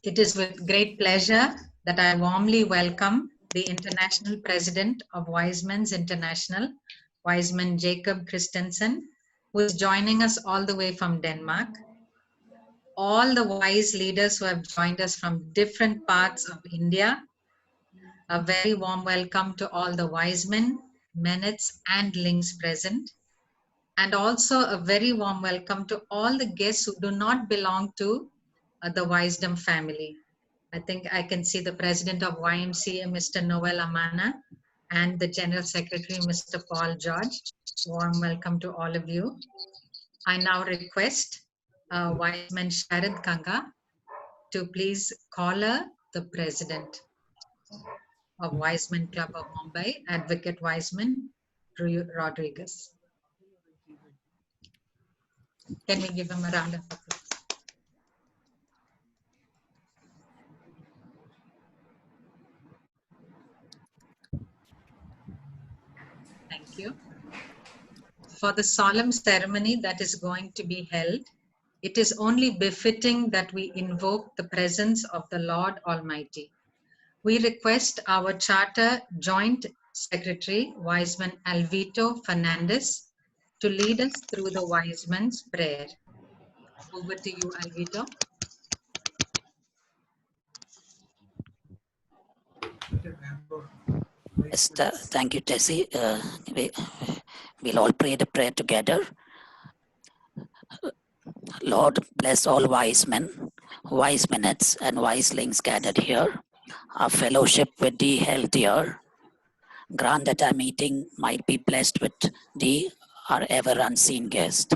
It is with great pleasure that I warmly welcome the International President of Wiseman's International, Wiseman Jacob Christensen, who is joining us all the way from Denmark. All the wise leaders who have joined us from different parts of India, a very warm welcome to all the Wisemen, Menets and Links present. And also a very warm welcome to all the guests who do not belong to the Wisdom family. I think I can see the President of YMCA, Mr. Noel Amana, and the General Secretary, Mr. Paul George. Warm welcome to all of you. I now request Wiseman Sharad Kanga to please call her the President of Wiseman Club of Mumbai, Advocate Wiseman Rodriguez. Can we give him a round of applause? Thank you. For the solemn ceremony that is going to be held, it is only befitting that we invoke the presence of the Lord Almighty. We request our Charter Joint Secretary, Wiseman Alvito Fernandez, to lead us through the Wiseman's prayer. Over to you, Alvito. Yes, thank you, Tessie. We'll all pray the prayer together. Lord, bless all wise men, wise minutes, and wiselings gathered here. Our fellowship with thee held here. Grant that our meeting might be blessed with thee, our ever unseen guest.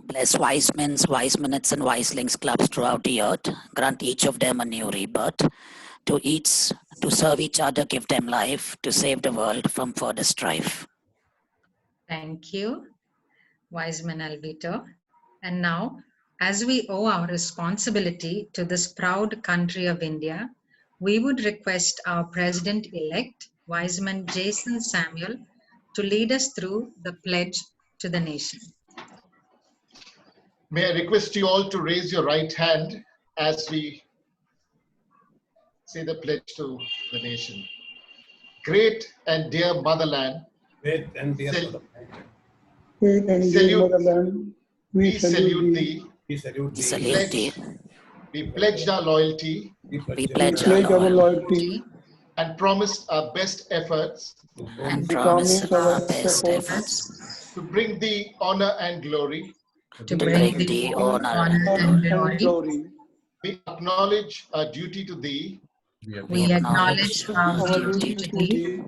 Bless wise men's, wise minutes, and wiselings clubs throughout the earth. Grant each of them a new rebirth. To serve each other, give them life. To save the world from further strife. Thank you, Wiseman Alvito. And now, as we owe our responsibility to this proud country of India, we would request our President-elect, Wiseman Jason Samuel, to lead us through the pledge to the nation. May I request you all to raise your right hand as we say the pledge to the nation. Great and dear motherland, Great and dear motherland, we salute thee. we salute We thee. salute thee. We pledged our loyalty We pledge our loyalty and promised our best efforts and promise our best efforts to bring thee honor and glory. To bring thee honor and glory. We acknowledge our duty to thee We acknowledge our duty to thee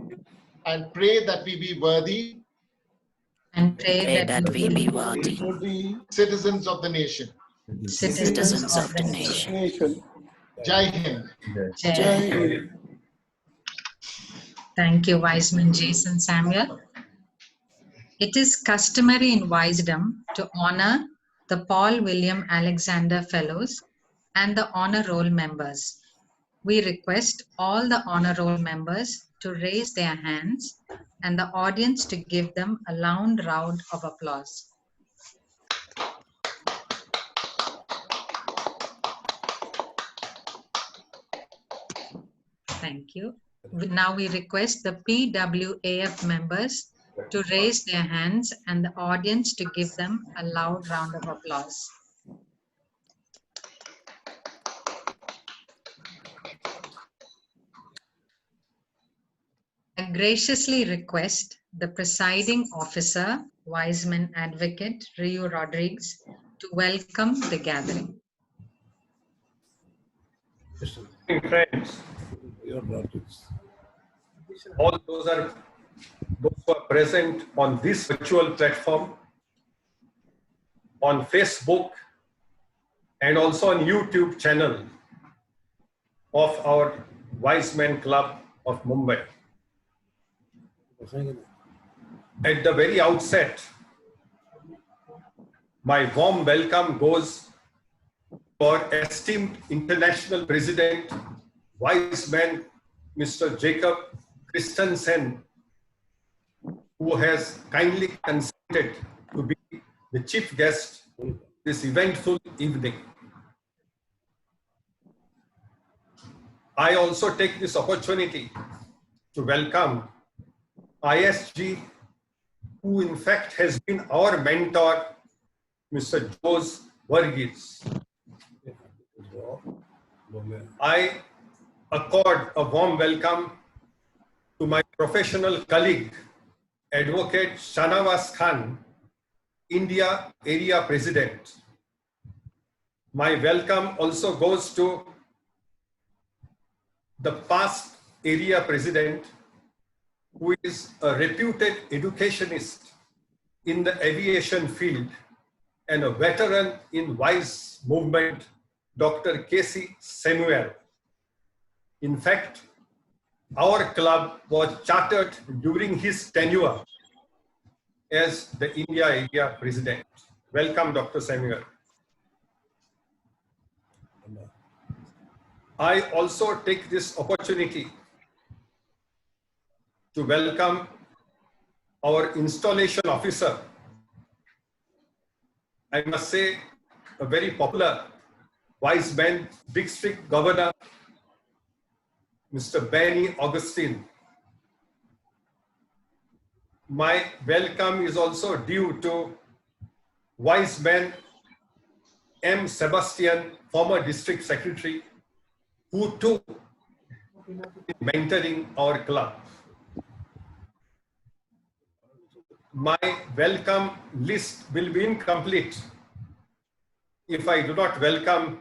and pray that we be worthy and pray that we be worthy citizens of the nation. citizens of the nation. Jai Hind. Jai Hind. Thank you, Wiseman Jason Samuel. It is customary in wisdom to honor the Paul William Alexander Fellows and the Honor Roll members. We request all the Honor Roll members to raise their hands and the audience to give them a loud round of applause. Thank you. Now we request the PWAF members to raise their hands and the audience to give them a loud round of applause. I graciously request the presiding officer, Wiseman Advocate Rio Rodriguez, to welcome the gathering. Friends, all those who are present on this virtual platform, on Facebook, and also on YouTube channel of our Wiseman Club of Mumbai. At the very outset, my warm welcome goes for esteemed International President, Wise Man, Mr. Jacob Christensen, who has kindly consented to be the chief guest this eventful evening. I also take this opportunity to welcome ISG, who in fact has been our mentor, Mr. Jose Varghese. I accord a warm welcome to my professional colleague, Advocate Shanawaz Khan, India Area President. My welcome also goes to the past area president, who is a reputed educationist in the aviation field and a veteran in WISE movement, Dr. K.C. Samuel. In fact, our club was chartered during his tenure as the India area president. Welcome, Dr. Samuel. I also take this opportunity to welcome our installation officer. I must say, a very popular wise man, district governor, Mr. Benny Augustine. My welcome is also due to wise man M. Sebastian, former district secretary, who too is mentoring our club. My welcome list will be incomplete if I do not welcome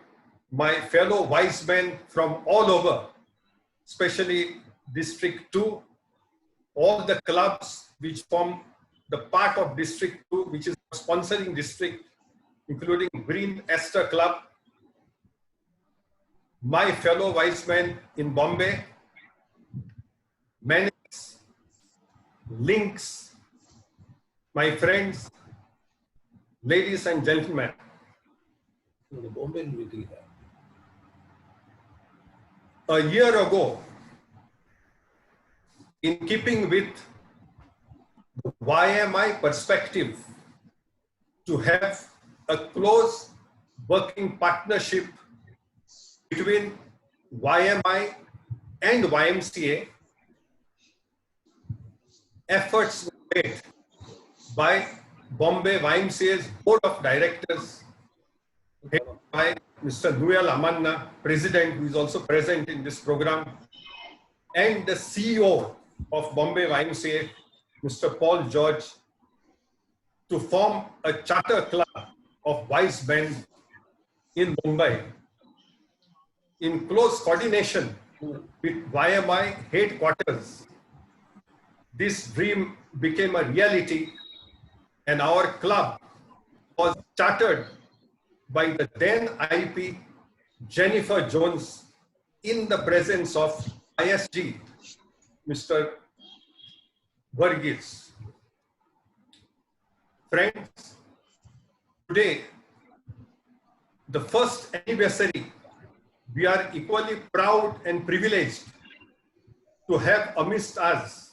my fellow wise men from all over, especially District 2, all the clubs which form the part of District 2, which is a sponsoring district, including Green Esther Club, my fellow wise men in Bombay, Menace, Links, my friends, ladies and gentlemen. A year ago, in keeping with the YMI perspective to have a close working partnership between YMI and YMCA, efforts were made by Bombay YMCA's Board of Directors, headed by Mr. Noel Amanna, President, who is also present in this program, and the CEO of Bombay YMCA, Mr. Paul George, to form a charter club of wise men in Mumbai in close coordination with YMI headquarters. This dream became a reality, and our club was chartered by the then IP Jennifer Jones in the presence of ISG, Mr. Varghese. Friends, today, the first anniversary, we are equally proud and privileged to have amidst us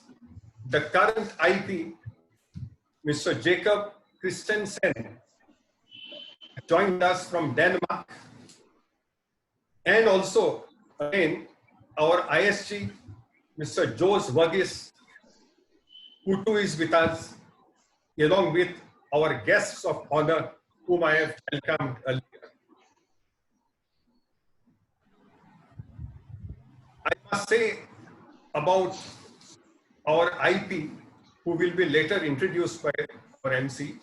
the current IP, Mr. Jacob Christensen, joined us from Denmark, and also again our ISG, Mr. Jose Varghese, who too is with us, along with our guests of honor, whom I have welcomed earlier. I must say about our IP, who will be later introduced by our MC,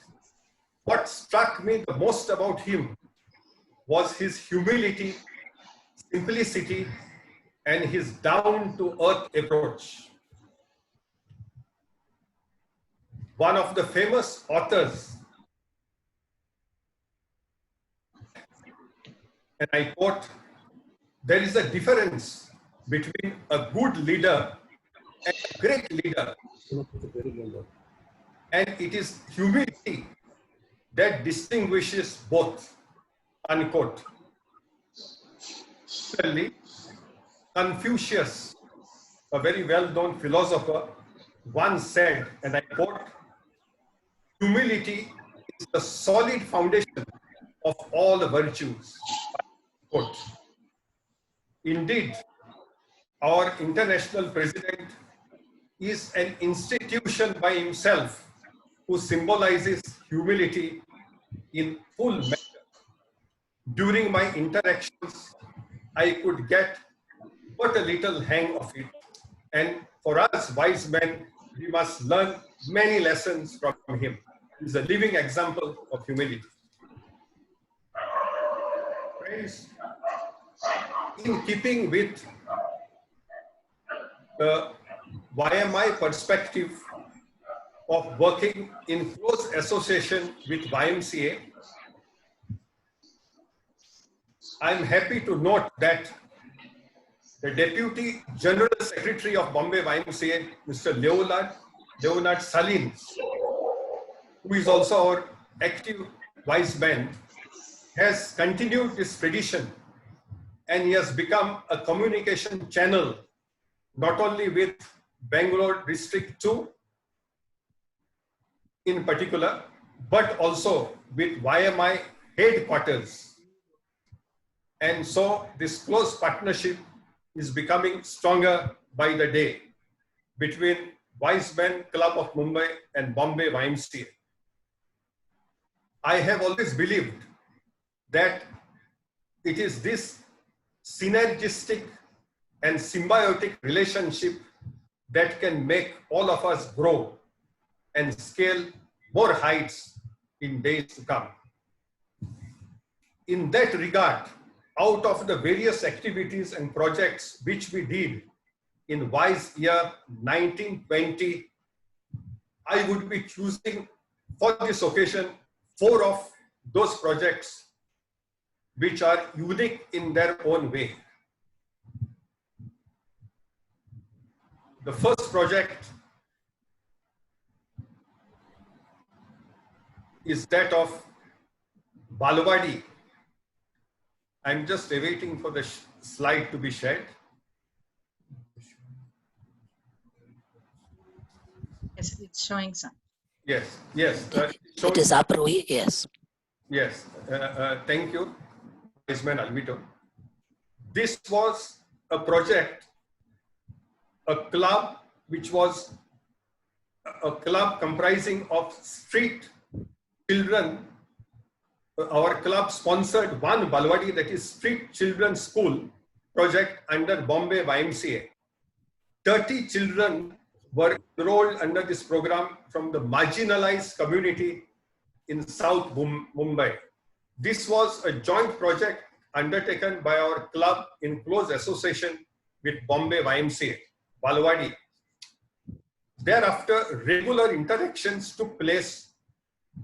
what struck me the most about him was his humility, simplicity, and his down-to-earth approach. One of the famous authors, and I quote, "There is a difference between a good leader and a great leader. and it is humility that distinguishes both, unquote. Similarly, Confucius, a very well-known philosopher, once said, and I quote, "Humility is the solid foundation of all the virtues." Quote. Indeed, our international president is an institution by himself who symbolizes humility in full measure. During my interactions, I could get but a little hang of it. And for us wise men, we must learn many lessons from him. He is a living example of humility. Friends, in keeping with the YMI perspective of working in close association with YMCA, I'm happy to note that the Deputy General Secretary of Bombay YMCA, Mr. Leonard Salins, who is also our active wise man, has continued this tradition, and he has become a communication channel not only with Bangalore District 2 in particular, but also with YMI headquarters. And so this close partnership is becoming stronger by the day between Wise Men Club of Mumbai and Bombay YMCA. I have always believed that it is this synergistic and symbiotic relationship that can make all of us grow and scale more heights in days to come. In that regard, out of the various activities and projects which we did in WISE year 1920, I would be choosing for this occasion 4 of those projects which are unique in their own way. The first project is that of Balwadi. I'm just awaiting for the slide to be shared. Yes, it's showing some. Yes, yes. It is up, Rui, yes. Yes, thank you, Ismail Alvito. This was a project, a club which was a club comprising of street children. Our club sponsored one Balwadi, that is Street Children's School project under Bombay YMCA. 30 children were enrolled under this program from the marginalized community in South Mumbai. This was a joint project undertaken by our club in close association with Bombay YMCA, Balwadi. Thereafter, regular interactions took place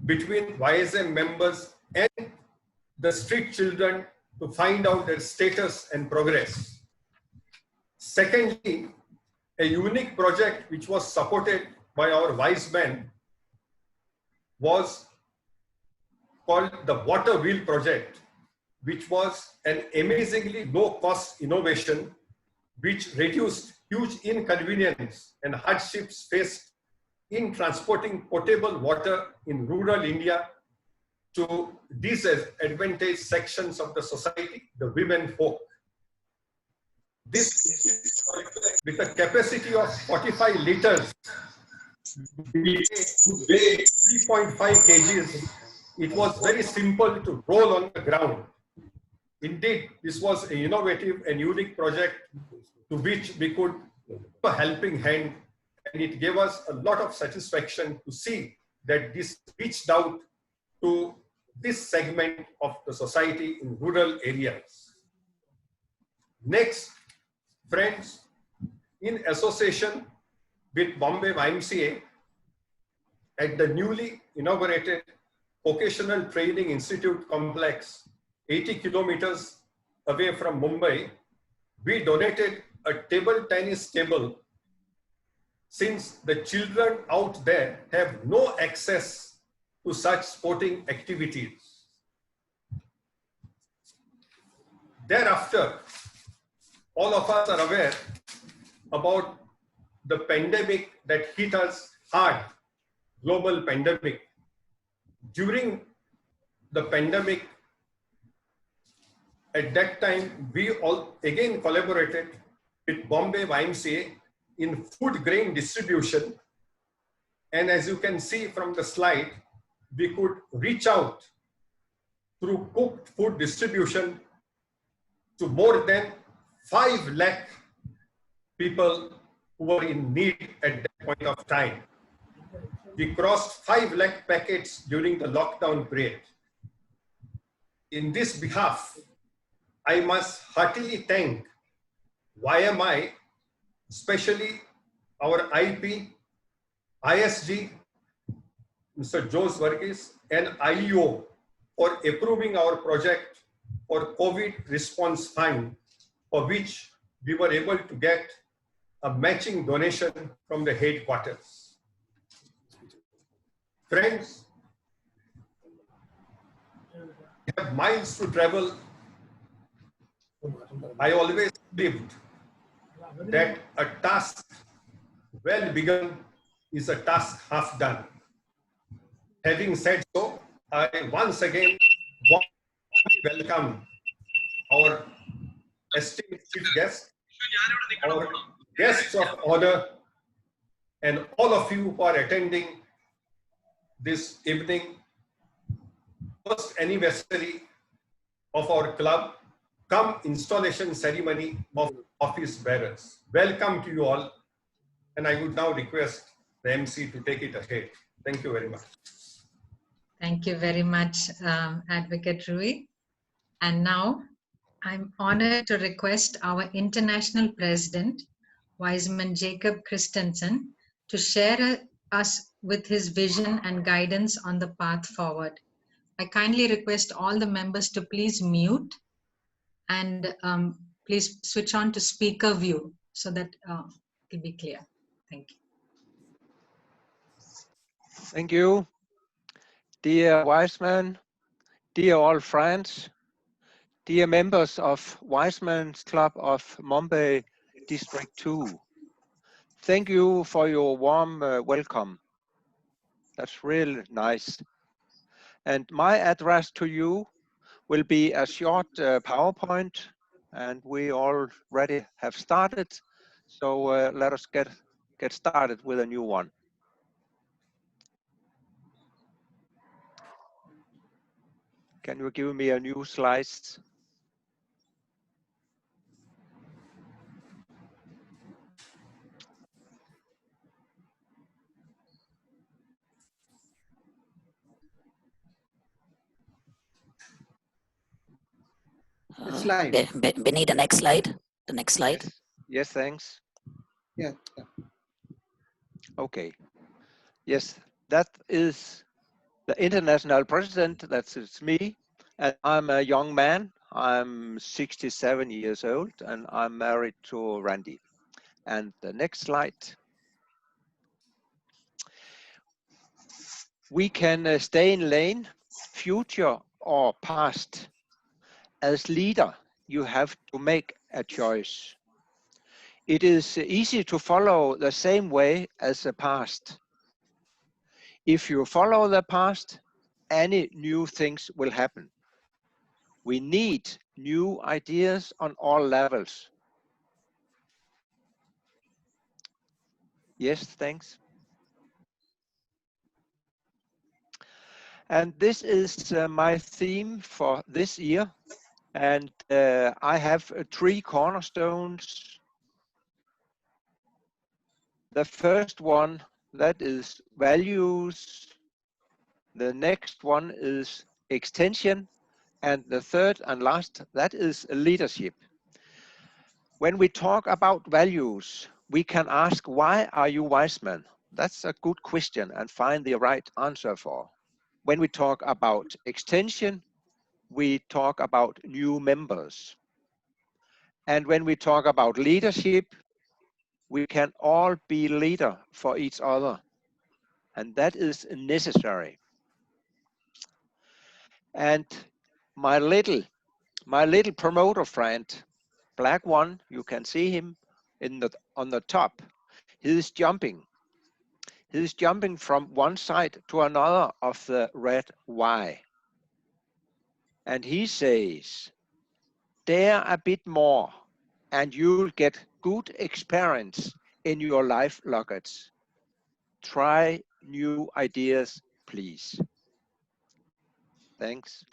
between YSM members and the street children to find out their status and progress. Secondly, a unique project which was supported by our wise men was called the Water Wheel Project, which was an amazingly low-cost innovation which reduced huge inconvenience and hardships faced in transporting potable water in rural India to disadvantaged sections of the society, the women folk. This, with a capacity of 45 liters, weigh 3.5 kgs, it was very simple to roll on the ground. Indeed, this was an innovative and unique project to which we could give a helping hand, and it gave us a lot of satisfaction to see that this reached out to this segment of the society in rural areas. Next, friends, in association with Bombay YMCA at the newly inaugurated Vocational Training Institute complex, 80 kilometers away from Mumbai, we donated a table tennis table since the children out there have no access to such sporting activities. Thereafter, all of us are aware about the pandemic that hit us hard, global pandemic. During the pandemic, at that time, we all again collaborated with Bombay YMCA in food grain distribution. And as you can see from the slide, we could reach out through cooked food distribution to more than 5 lakh people who were in need at that point of time. We crossed 5 lakh packets during the lockdown period. In this behalf, I must heartily thank YMI, especially our IP, ISG, Mr. Jose Varghese, and IEO for approving our project for COVID response fund, for which we were able to get a matching donation from the headquarters. Friends, we have miles to travel. I always believed that a task well begun is a task half done. Having said so, I once again want to welcome our esteemed chief guest, our guests of honor, and all of you who are attending this evening, first anniversary of our club, come installation ceremony of office bearers. Welcome to you all, and I would now request the MC to take it ahead. Thank you very much. Thank you very much, Advocate Rui. And now I'm honored to request our International President, Wiseman Jacob Christensen, to share us with his vision and guidance on the path forward. I kindly request all the members to please mute and please switch on to speaker view so that it will be clear. Thank you. Thank you. Dear Wiseman, dear all friends, dear members of Wiseman's Club of Mumbai District 2, thank you for your warm welcome. That's really nice. And my address to you will be a short PowerPoint, and we already have started. So let us get started with a new one. Can you give me a new slice? Slide. We need the next slide. The next slide. Yes, thanks. Yeah. Okay. Yes, that is the international president. That's me. And I'm a young man. I'm 67 years old and I'm married to Randy. And the next slide. We can stay in lane, future or past. As leader, you have to make a choice. It is easy to follow the same way as the past. If you follow the past, any new things will happen. We need new ideas on all levels. Yes, thanks. And this is my theme for this year. And I have 3 cornerstones. The first one, that is values. The next one is extension. And the third and last, that is leadership. When we talk about values, we can ask, why are you Wiseman? That's a good question and find the right answer for. When we talk about extension, we talk about new members. And when we talk about leadership, We can all be leader for each other, and that is necessary. And my little promoter friend, black one, you can see him on the top. He is jumping. He is jumping from one side to another of the red Y. And he says, dare a bit more, and you'll get good experience in your life luggage. Try new ideas, please. Thanks.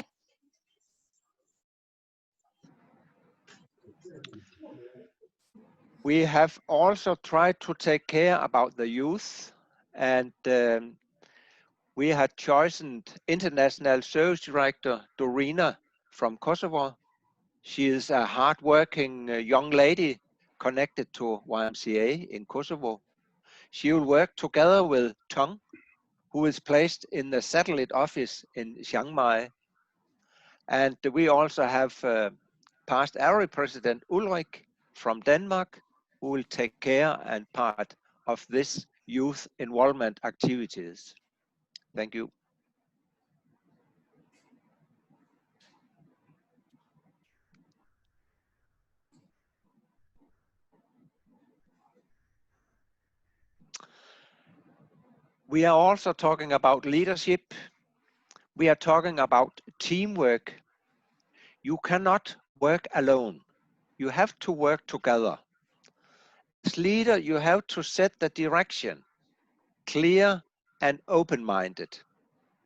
We have also tried to take care about the youth, and we had chosen International Service Director Dorina from Kosovo. She is a hardworking young lady connected to YMCA in Kosovo. She will work together with Tung, who is placed in the satellite office in Chiang Mai. And we also have past area President Ulrik from Denmark, who will take care and part of this youth involvement activities. Thank you. We are also talking about leadership. We are talking about teamwork. You cannot work alone. You have to work together. As leader, you have to set the direction, clear and open-minded.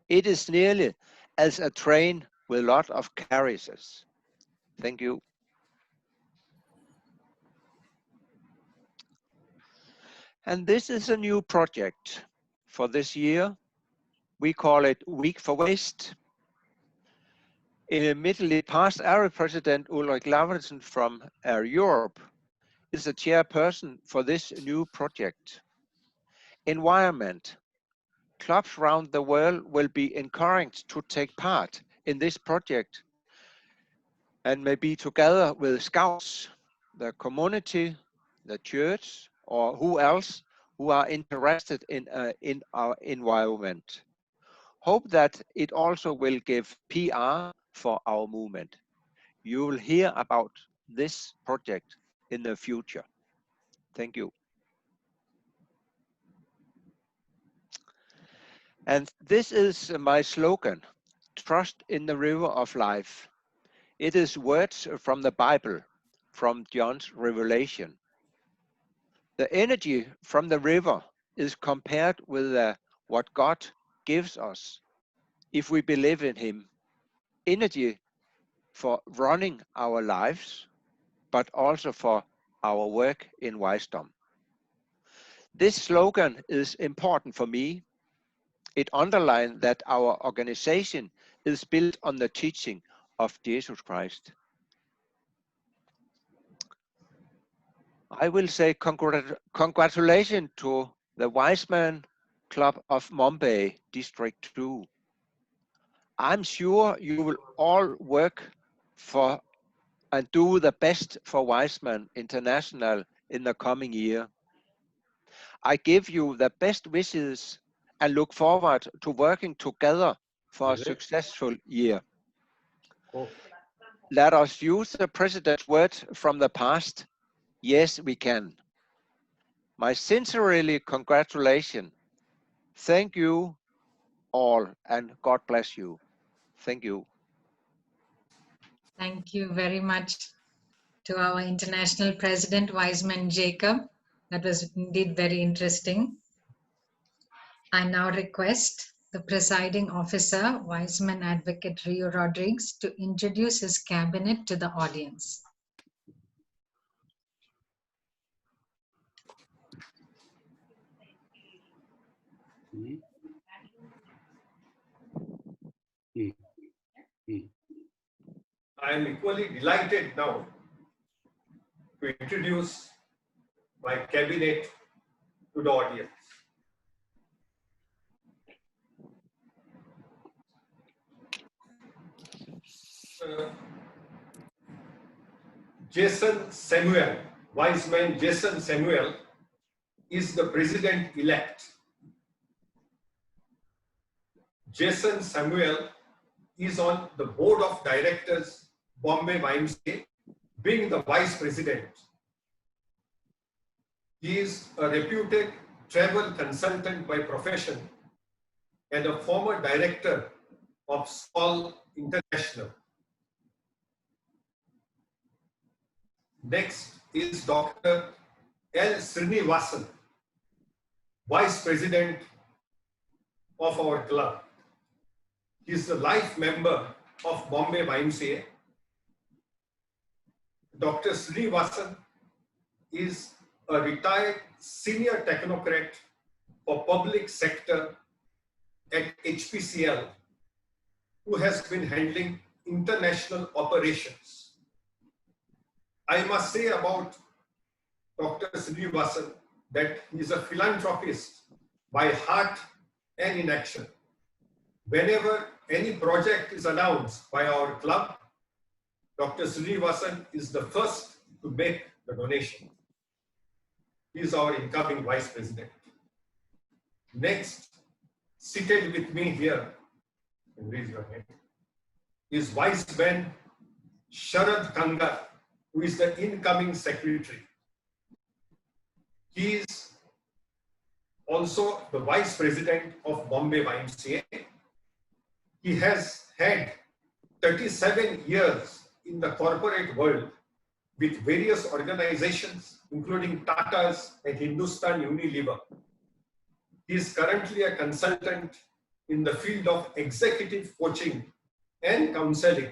It is nearly as a train with a lot of carriages. Thank you. And this is a new project for this year. We call it Week for Waste. Immediately past area President Ulrik Lauritzen from Air Europe is the chairperson for this new project. Environment. Clubs around the world will be encouraged to take part in this project and maybe together with scouts, the community, the church, or who else who are interested in our environment. Hope that it also will give PR for our movement. You will hear about this project in the future. Thank you. And this is my slogan, trust in the river of life. It is words from the Bible, from John's Revelation. The energy from the river is compared with what God gives us if we believe in Him. Energy for running our lives, but also for our work in wisdom. This slogan is important for me. It underlines that our organization is built on the teaching of Jesus Christ. I will say congratulations to the Wiseman Club of Mumbai, District 2. I'm sure you will all work for and do the best for Wiseman International in the coming year. I give you the best wishes and look forward to working together for a successful year. Let us use the President's word from the past. Yes, we can. My sincerely congratulations. Thank you all and God bless you. Thank you. Thank you very much to our International President, Wiseman Jacob. That was indeed very interesting. I now request the presiding officer, Wiseman Advocate Rio Rodriguez, to introduce his cabinet to the audience. I am equally delighted now to introduce my cabinet to the audience. Jason Samuel, Wiseman Jason Samuel is the president-elect. Jason Samuel is on the board of directors, Bombay YMCA, being the vice president. He is a reputed travel consultant by profession and a former director of Sol International. Next is Dr. L. Srinivasan, vice president of our club. He is a life member of Bombay YMCA. Dr. Srinivasan is a retired senior technocrat for public sector at HPCL, who has been handling international operations. I must say about Dr. Srinivasan that he is a philanthropist by heart and in action. Whenever any project is announced by our club, Dr. Srinivasan is the first to make the donation. He is our incoming vice president. Next, seated with me here, and raise your hand, is Vice Man Sharad Kangar, who is the incoming secretary. He is also the vice president of Bombay YMCA. He has had 37 years in the corporate world with various organizations, including Tata's and Hindustan Unilever. He is currently a consultant in the field of executive coaching and counseling.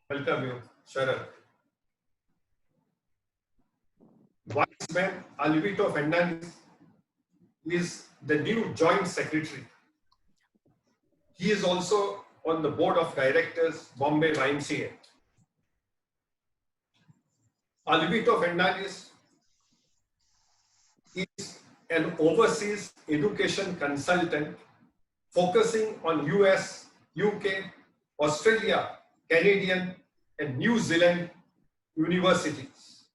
Welcome you, Sharad. Vice Man Alvito Fernandez is the new joint secretary. He is also on the board of directors, Bombay YMCA. Alvito Fernandez is an overseas education consultant focusing on US, UK, Australia, Canadian, and New Zealand universities.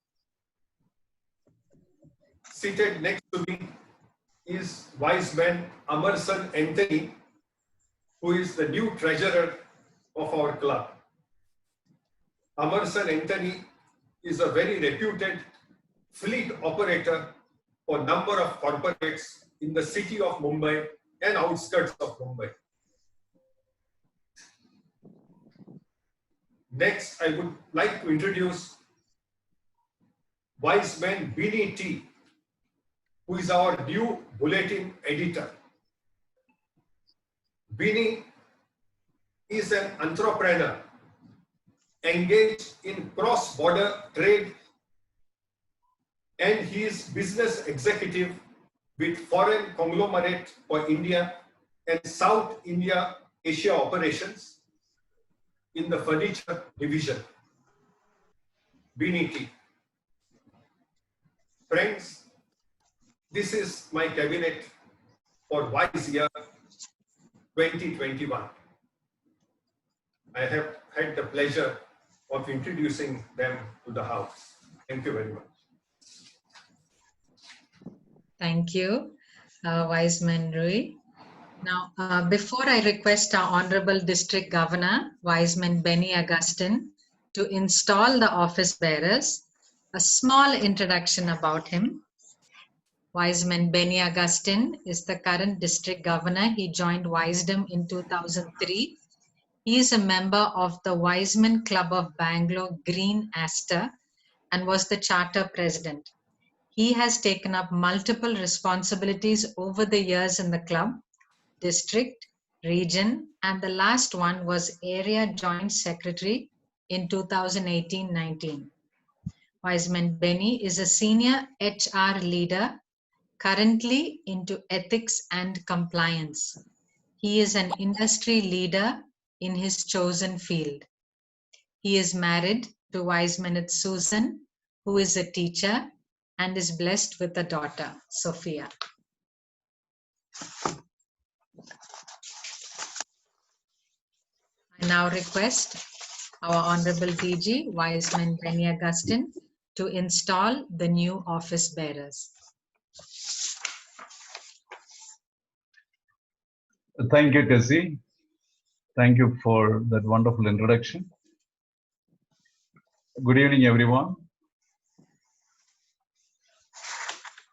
Seated next to me is Vice Man Amarson Anthony, who is the new treasurer of our club. Amarson Anthony is a very reputed fleet operator for a number of corporates in the city of Mumbai and outskirts of Mumbai. Next, I would like to introduce Vice Man Bini T, who is our new bulletin editor. Bini is an entrepreneur engaged in cross-border trade, and he is business executive with foreign conglomerate for India and South India Asia operations in the furniture division. Bini T. Friends, this is my cabinet for wise year 2021. I have had the pleasure of introducing them to the House. Thank you very much. Thank you, Wiseman Rui. Now, before I request our Honorable District Governor, Wiseman Benny Augustine, to install the office bearers, a small introduction about him. Wiseman Benny Augustine is the current District Governor. He joined Wisdom in 2003. He is a member of the Wiseman Club of Bangalore Green Aster and was the Charter President. He has taken up multiple responsibilities over the years in the club, district, region, and the last one was Area Joint Secretary in 2018-19. Wiseman Benny is a senior HR leader currently into ethics and compliance. He is an industry leader in his chosen field. He is married to Wiseman Susan, who is a teacher and is blessed with a daughter, Sophia. I now request our Honorable DG, Wiseman Benny Augustine, to install the new office bearers. Thank you, Tessie. Thank you for that wonderful introduction. Good evening, everyone.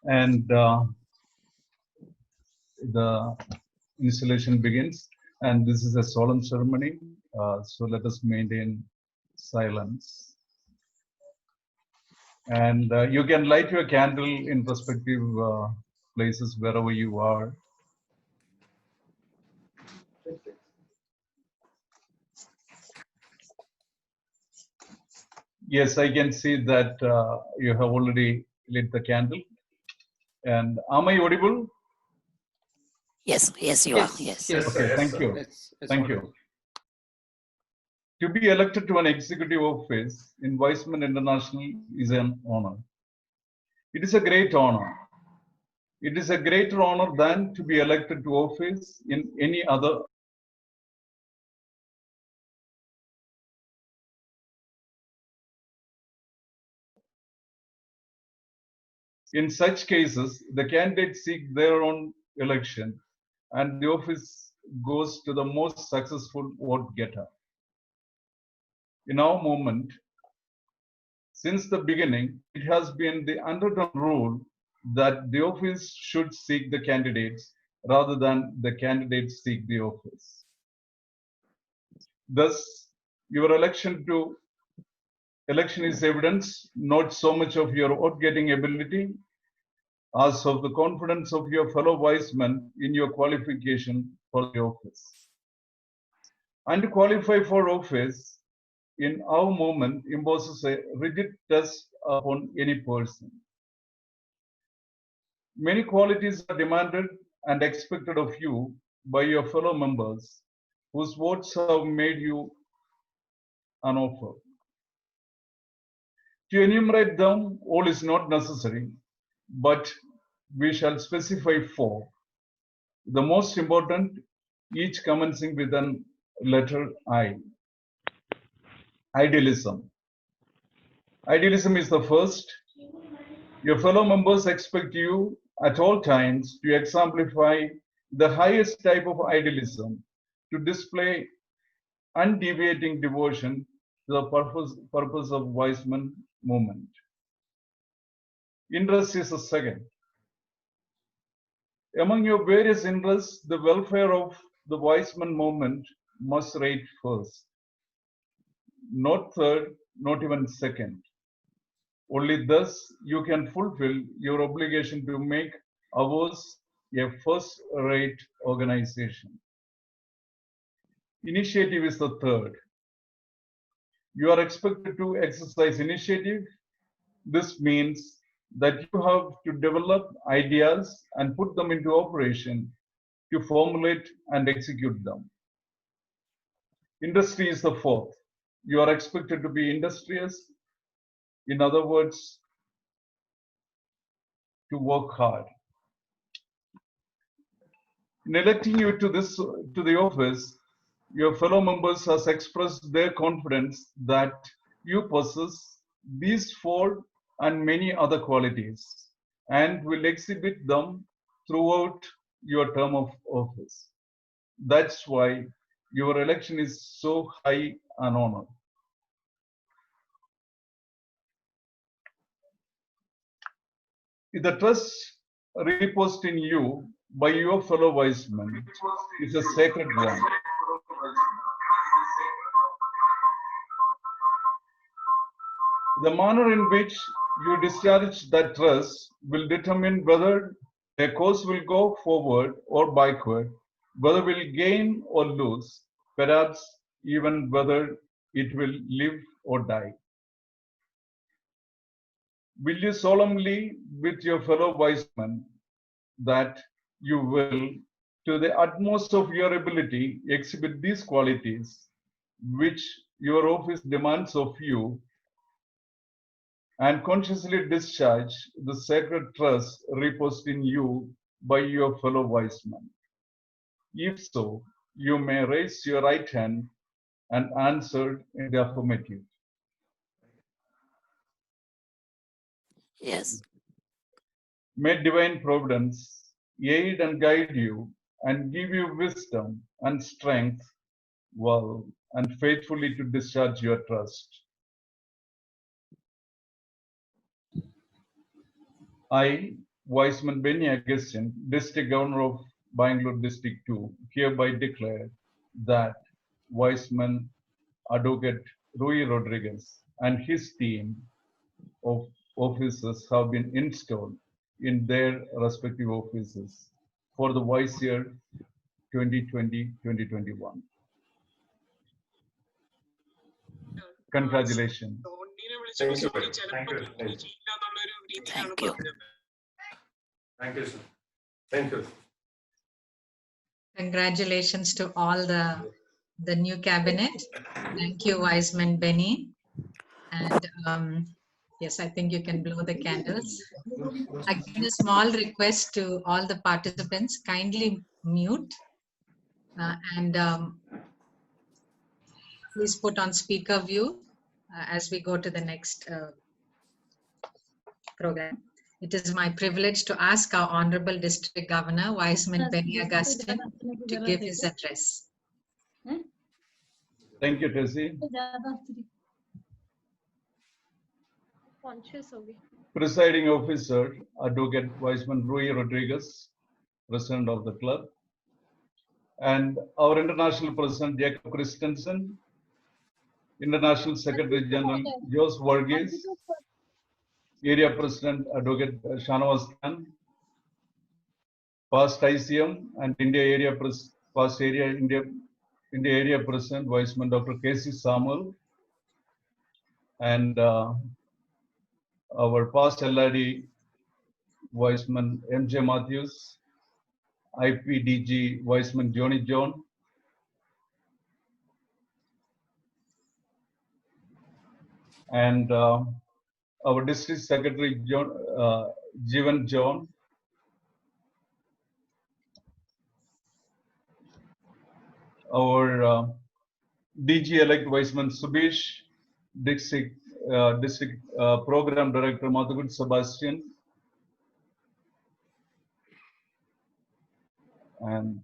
And the installation begins. And this is a solemn ceremony. So let us maintain silence. And you can light your candle in respective places wherever you are. Yes, I can see that you have already lit the candle. And am I audible? Yes, you are. Yes. Okay, thank you. Thank you. To be elected to an executive office in Weizmann International is an honor. It is a great honor. It is a greater honor than to be elected to office in any other. In such cases, the candidates seek their own election and the office goes to the most successful vote getter. In our movement, since the beginning, it has been the undertone rule that the office should seek the candidates rather than the candidates seek the office. Thus, your election is evidence not so much of your vote-getting ability as of the confidence of your fellow wise men in your qualification for the office. And to qualify for office in our movement imposes a rigid test upon any person. Many qualities are demanded and expected of you by your fellow members whose votes have made you an offer. To enumerate them all is not necessary, but we shall specify four. The most important, each commencing with an letter I. Idealism. Idealism is the first. Your fellow members expect you at all times to exemplify the highest type of idealism, to display undeviating devotion to the purpose of Weizmann movement. Interest is the second. Among your various interests, the welfare of the Weizmann movement must rate first. Not third, not even second. Only thus you can fulfill your obligation to make ours a first-rate organization. Initiative is the third. You are expected to exercise initiative. This means that you have to develop ideas and put them into operation to formulate and execute them. Industry is the fourth. You are expected to be industrious. In other words, to work hard. In electing you to the office, your fellow members has expressed their confidence that you possess these four and many other qualities and will exhibit them throughout your term of office. That's why your election is so high an honor. The trust reposed in you by your fellow wise men is a sacred one. The manner in which you discharge that trust will determine whether a course will go forward or backward, whether we'll gain or lose, perhaps even whether it will live or die. Will you solemnly, with your fellow wise men, that you will, to the utmost of your ability, exhibit these qualities which your office demands of you and consciously discharge the sacred trust reposed in you by your fellow wise men? If so, you may raise your right hand and answer in the affirmative. Yes. May divine providence aid and guide you and give you wisdom and strength well and faithfully to discharge your trust. I, Viceman Benny Augustine, District Governor of Bangalore District 2, hereby declare that Viceman Advocate Rui Rodriguez and his team of officers have been installed in their respective offices for the vice year 2020-2021. Congratulations. Thank you. Thank you. Thank you. Thank you, sir. Thank you. Congratulations to all the new cabinet. Thank you, Wiseman Benny. And yes, I think you can blow the candles. Again, a small request to all the participants, kindly mute and please put on speaker view as we go to the next program. It is my privilege to ask our Honorable District Governor, Wiseman Benny Augustine, to give his address. Thank you, Tessie. Presiding Officer, Advocate Wiseman Rui Rodriguez, President of the club, and our International President Jacob Christensen, International Secretary General Jose Varghese, Area President Advocate Shanawaz Khan, past ICM and India Area past Area India Area President Wiseman Dr. K.C. Samuel, and our past LRD Wiseman M.J. Matthews, IPDG Wiseman Johnny John, and our District Secretary Jeevan John, our DG-elect Wiseman Subish, District Program Director Madhugud Sebastian, and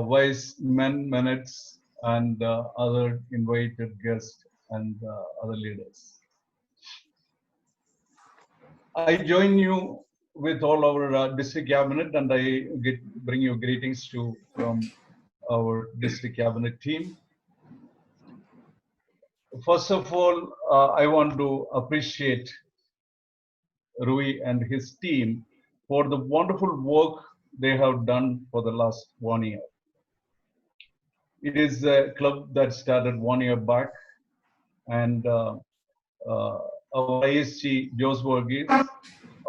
Vice Men Minutes and other invited guests and other leaders. I join you with all our district cabinet, and I bring you greetings from our district cabinet team. First of all, I want to appreciate Rui and his team for the wonderful work they have done for the last 1 year. It is a club that started 1 year back, and our ISG Jose Varghese,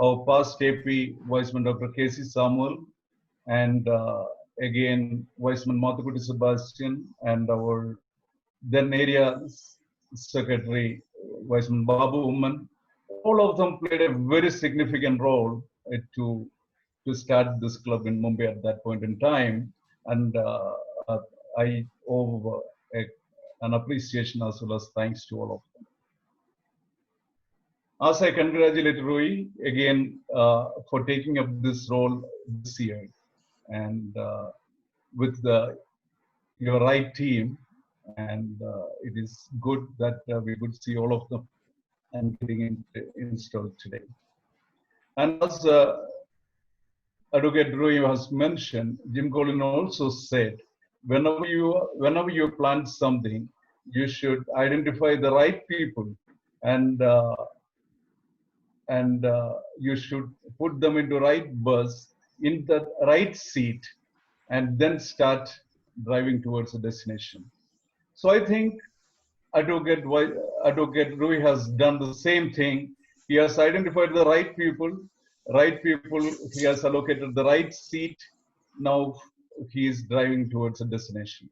our past AP Viceman Dr. K.C. Samuel, and again Viceman Mathukuti Sebastian, and our then area secretary Viceman Babu Umman. All of them played a very significant role to start this club in Mumbai at that point in time, and I owe an appreciation as well as thanks to all of them. As I congratulate Rui again for taking up this role this year, and with your right team, and it is good that we could see all of them and getting installed today. And as Advocate Rui has mentioned, Jim Collin also said, whenever you plan something, you should identify the right people, and you should put them into right bus, in the right seat, and then start driving towards a destination. So I think Advocate Rui has done the same thing. He has identified the right people, he has allocated the right seat. Now he is driving towards a destination.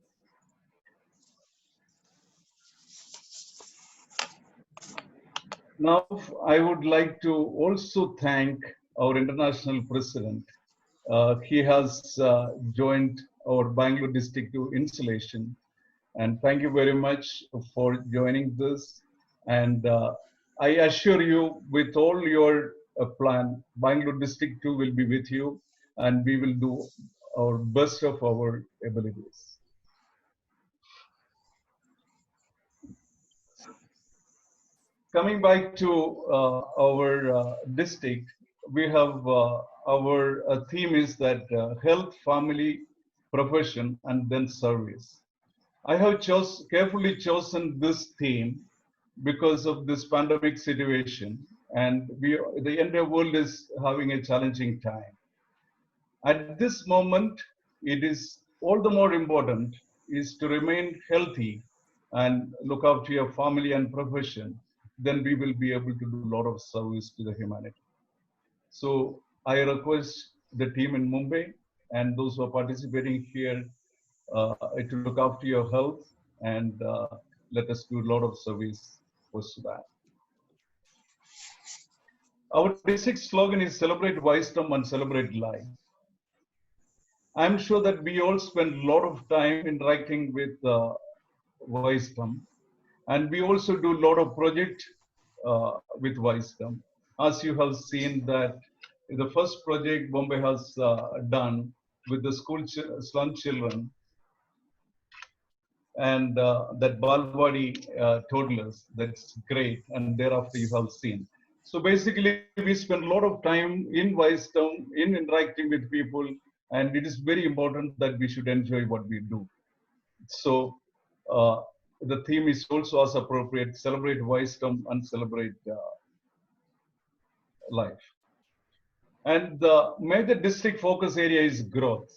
Now I would like to also thank our international president. He has joined our Bangalore District 2 installation, and thank you very much for joining this. And I assure you, with all your plan, Bangalore District 2 will be with you, and we will do our best of our abilities. Coming back to our district, we have our theme is that health, family, profession, and then service. I have carefully chosen this theme because of this pandemic situation, and the entire world is having a challenging time. At this moment, it is all the more important is to remain healthy and look after your family and profession. Then we will be able to do a lot of service to the humanity. So I request the team in Mumbai and those who are participating here to look after your health and let us do a lot of service for that. Our district slogan is celebrate wisdom and celebrate life. I'm sure that we all spend a lot of time interacting with wisdom, and we also do a lot of project with wisdom. As you have seen that the first project Bombay has done with the slum children and that Balwadi toddlers, that's great. And thereafter you have seen. So basically we spend a lot of time in wisdom, in interacting with people, and it is very important that we should enjoy what we do. So the theme is also as appropriate, celebrate wisdom and celebrate life. And the major district focus area is growth.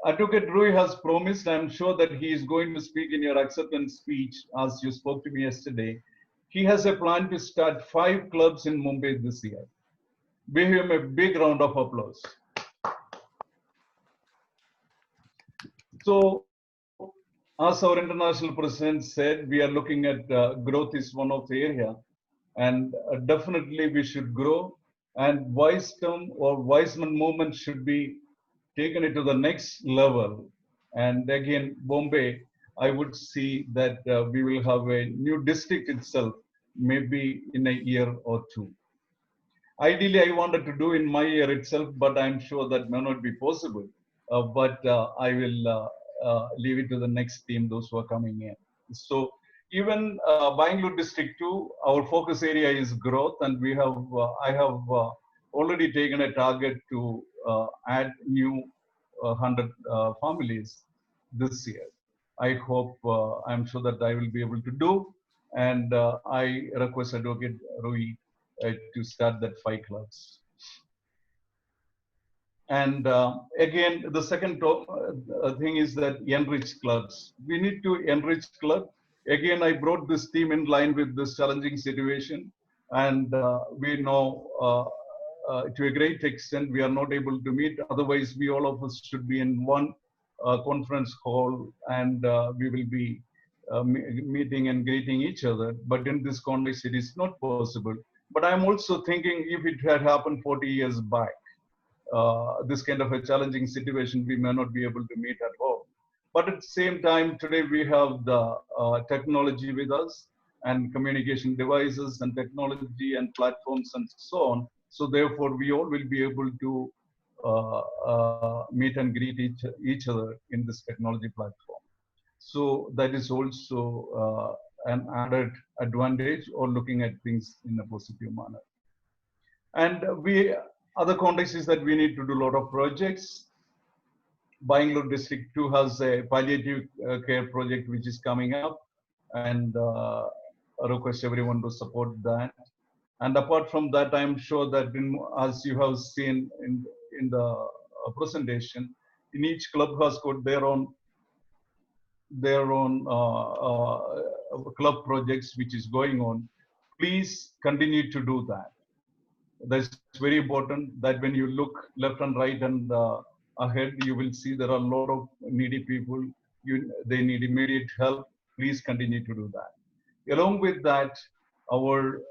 Advocate Rui has promised, I'm sure that he is going to speak in your acceptance speech as you spoke to me yesterday. He has a plan to start 5 clubs in Mumbai this year. Give him a big round of applause. So, as our international president said, we are looking at growth is one of the area, and definitely we should grow. And wisdom or Wiseman movement should be taken it to the next level. And again, Bombay, I would see that we will have a new district itself, maybe in a year or 2. Ideally, I wanted to do in my year itself, but I'm sure that may not be possible. But I will leave it to the next team, those who are coming in. So even Bangalore District 2, our focus area is growth, and we have I have already taken a target to add new 100 families this year. I hope, I'm sure that I will be able to do, and I request Advocate Rui to start that 5 clubs. And again, the second thing is that enrich clubs. We need to enrich club. Again, I brought this team in line with this challenging situation, and we know to a great extent we are not able to meet. Otherwise, we all of us should be in one conference hall, and we will be meeting and greeting each other. But in this context, it is not possible. But I'm also thinking if it had happened 40 years back, this kind of a challenging situation, we may not be able to meet at all. But at the same time, today we have the technology with us and communication devices and technology and platforms and so on. So therefore, we all will be able to meet and greet each other in this technology platform. So that is also an added advantage or looking at things in a positive manner. And other context is that we need to do a lot of projects. Bangalore District 2 has a palliative care project which is coming up, and I request everyone to support that. And apart from that, I'm sure that as you have seen in the presentation, in each club has got their own club projects which is going on. Please continue to do that. That's very important that when you look left and right and ahead, you will see there are a lot of needy people. They need immediate help. Please continue to do that. Along with that, our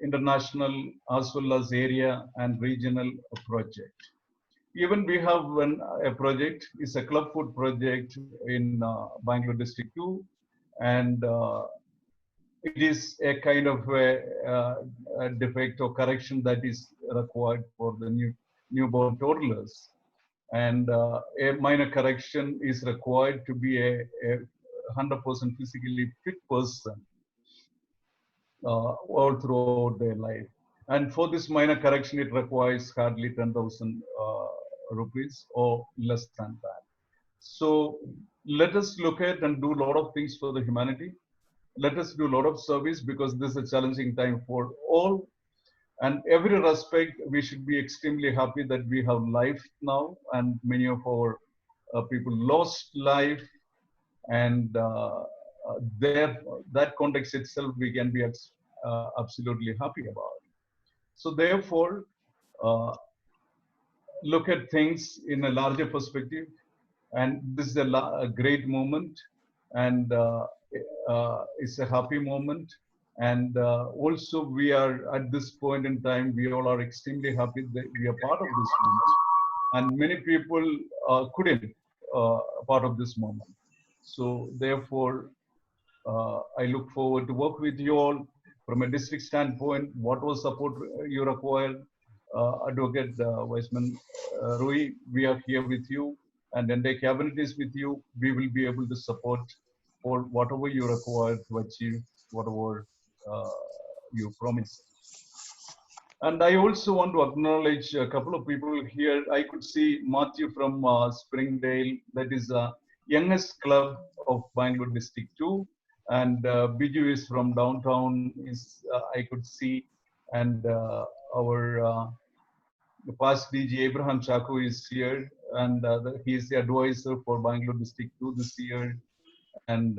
international as well as area and regional project. Even we have a project, it's a club food project in Bangalore District 2, and it is a kind of a defect or correction that is required for the newborn toddlers. and a minor correction is required to be a 100% physically fit person all throughout their life. And for this minor correction, it requires hardly 10,000 rupees or less than that. So let us look at and do a lot of things for the humanity. Let us do a lot of service, because this is a challenging time for all. And every respect, we should be extremely happy that we have life now, and many of our people lost life, and that context itself we can be absolutely happy about. So therefore, look at things in a larger perspective, and this is a great moment, and it's a happy moment. And also, we are at this point in time, we all are extremely happy that we are part of this moment, and many people couldn't part of this moment. So therefore, I look forward to work with you all from a district standpoint. Whatever support you require, Advocate Wiseman Rui, we are here with you, and then the cabinet is with you. We will be able to support for whatever you require to achieve whatever you promise. And I also want to acknowledge a couple of people here. I could see Matthew from Springdale, that is youngest club of Bangalore District 2. And Biju is from downtown, I could see. And our past DG Abraham Chaku is here, and he is the advisor for Bangalore District 2 this year. And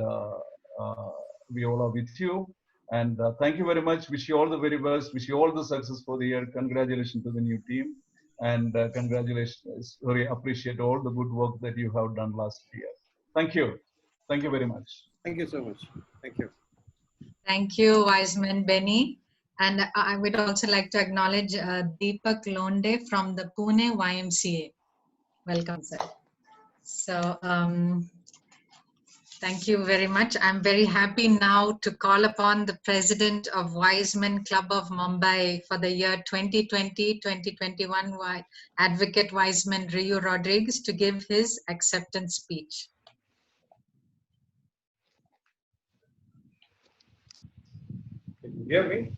we all are with you. And thank you very much. Wish you all the very best. Wish you all the success for the year. Congratulations to the new team. And congratulations. Very appreciate all the good work that you have done last year. Thank you. Thank you very much. Thank you so much. Thank you. Thank you, Wiseman Benny. And I would also like to acknowledge Deepak Londe from the Pune YMCA. Welcome, sir. So, thank you very much. I'm very happy now to call upon the President of Wiseman Club of Mumbai for the year 2020-2021, Advocate Wiseman Rio Rodriguez, to give his acceptance speech. Can you hear me?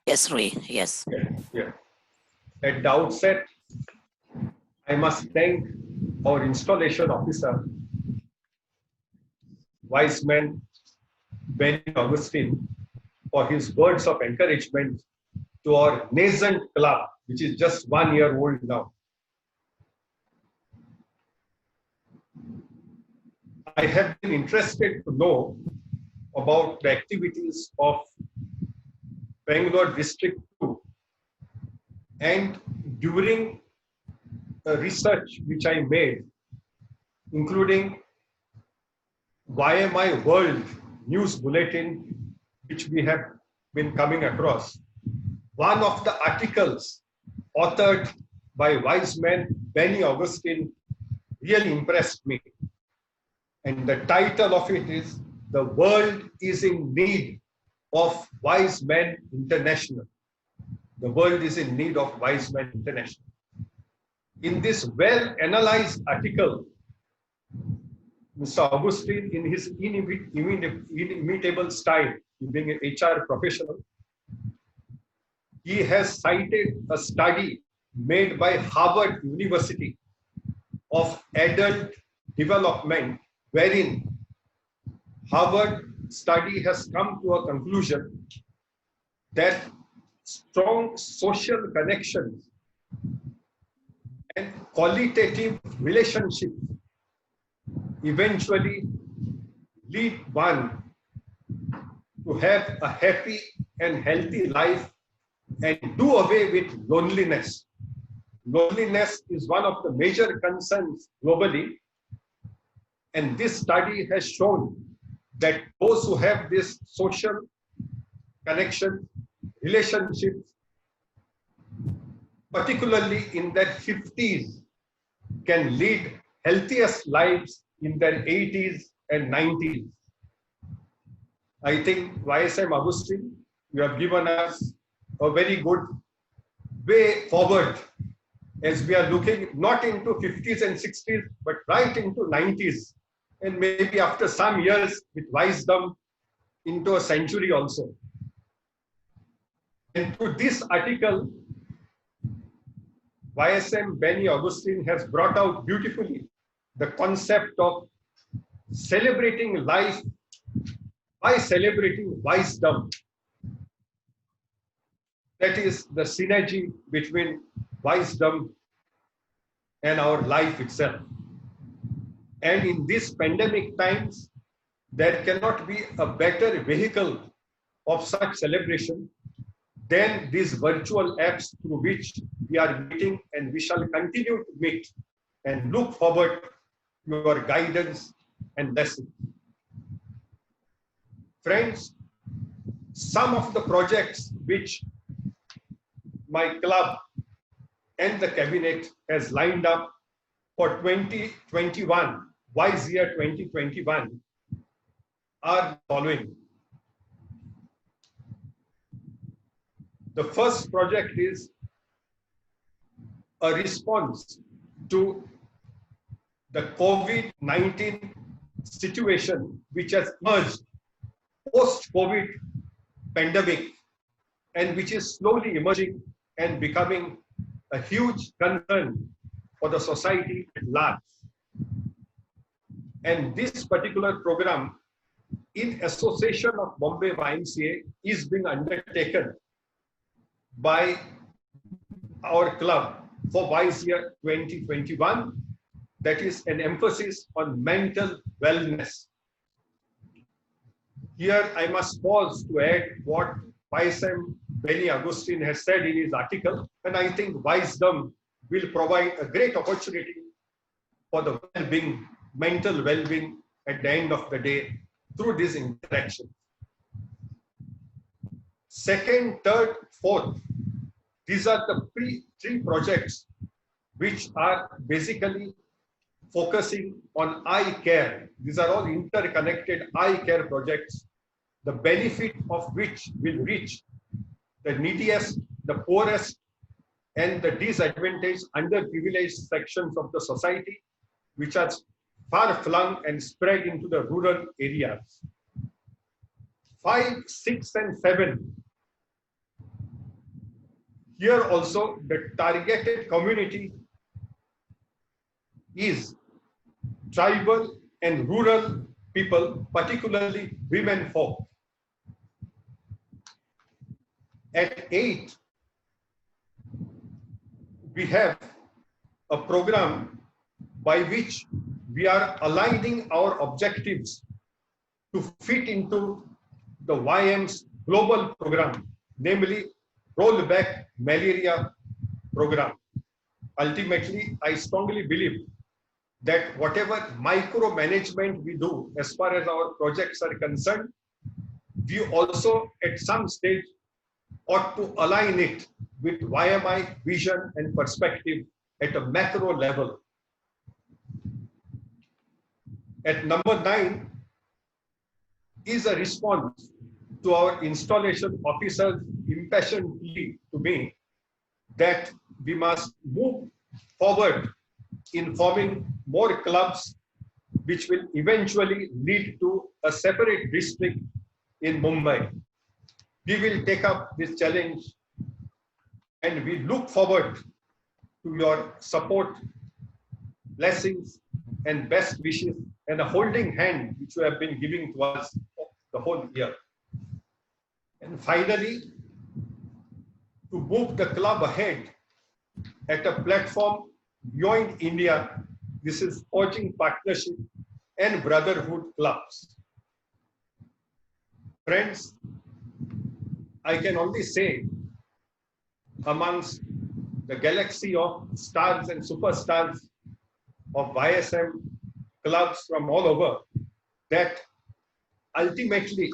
Yes, Rui, yes. Yeah. At the outset, I must thank our installation officer, Wiseman Benny Augustine, for his words of encouragement to our nascent club, which is just 1 year old now. I have been interested to know about the activities of Bangalore District 2, and during the research which I made, including YMI World News Bulletin, which we have been coming across, one of the articles authored by Wiseman Benny Augustine really impressed me. And the title of it is, "The World is in Need of Wiseman International." The world is in need of Wiseman International. In this well-analyzed article, Mr. Augustine, in his inimitable style, being an HR professional, he has cited a study made by Harvard University of adult development, wherein Harvard study has come to a conclusion that strong social connections and qualitative relationships eventually lead one to have a happy and healthy life and do away with loneliness. Loneliness is one of the major concerns globally, and this study has shown that those who have this social connection, relationships, particularly in their 50s, can lead healthiest lives in their 80s and 90s. I think YSM Augustine, you have given us a very good way forward as we are looking not into 50s and 60s, but right into 90s, and maybe after some years with wisdom into a century also. And through this article, YSM Benny Augustine has brought out beautifully the concept of celebrating life by celebrating wisdom. That is the synergy between wisdom and our life itself. And in these pandemic times, there cannot be a better vehicle of such celebration than these virtual apps through which we are meeting, and we shall continue to meet and look forward to your guidance and blessing. Friends, some of the projects which my club and the cabinet has lined up for 2021, wise year 2021, are following. The first project is a response to the COVID-19 situation, which has emerged post-COVID pandemic, and which is slowly emerging and becoming a huge concern for the society at large. And this particular program, in association of Mumbai YMCA, is being undertaken by our club for wise year 2021. That is an emphasis on mental wellness. Here I must pause to add what YSM Benny Augustine has said in his article, and I think wisdom will provide a great opportunity for the well-being, mental well-being at the end of the day through this interaction. Second, third, fourth, these are the three projects which are basically focusing on eye care. These are all interconnected eye care projects, the benefit of which will reach the neediest, the poorest, and the disadvantaged, underprivileged sections of the society, which are far flung and spread into the rural areas. 5, 6, and 7. Here also the targeted community is tribal and rural people, particularly women folk. At 8, we have a program by which we are aligning our objectives to fit into the YM's global program, namely Rollback Malaria Program. Ultimately, I strongly believe that whatever micromanagement we do as far as our projects are concerned, we also at some stage ought to align it with YMI vision and perspective at a macro level. At number 9 is a response to our installation officer's impassioned plea to me that we must move forward in forming more clubs, which will eventually lead to a separate district in Mumbai. We will take up this challenge, and we look forward to your support, blessings, and best wishes, and a holding hand which you have been giving to us the whole year. And finally, to move the club ahead at a platform beyond India, this is forging partnership and brotherhood clubs. Friends, I can only say, amongst the galaxy of stars and superstars of YSM clubs from all over, that ultimately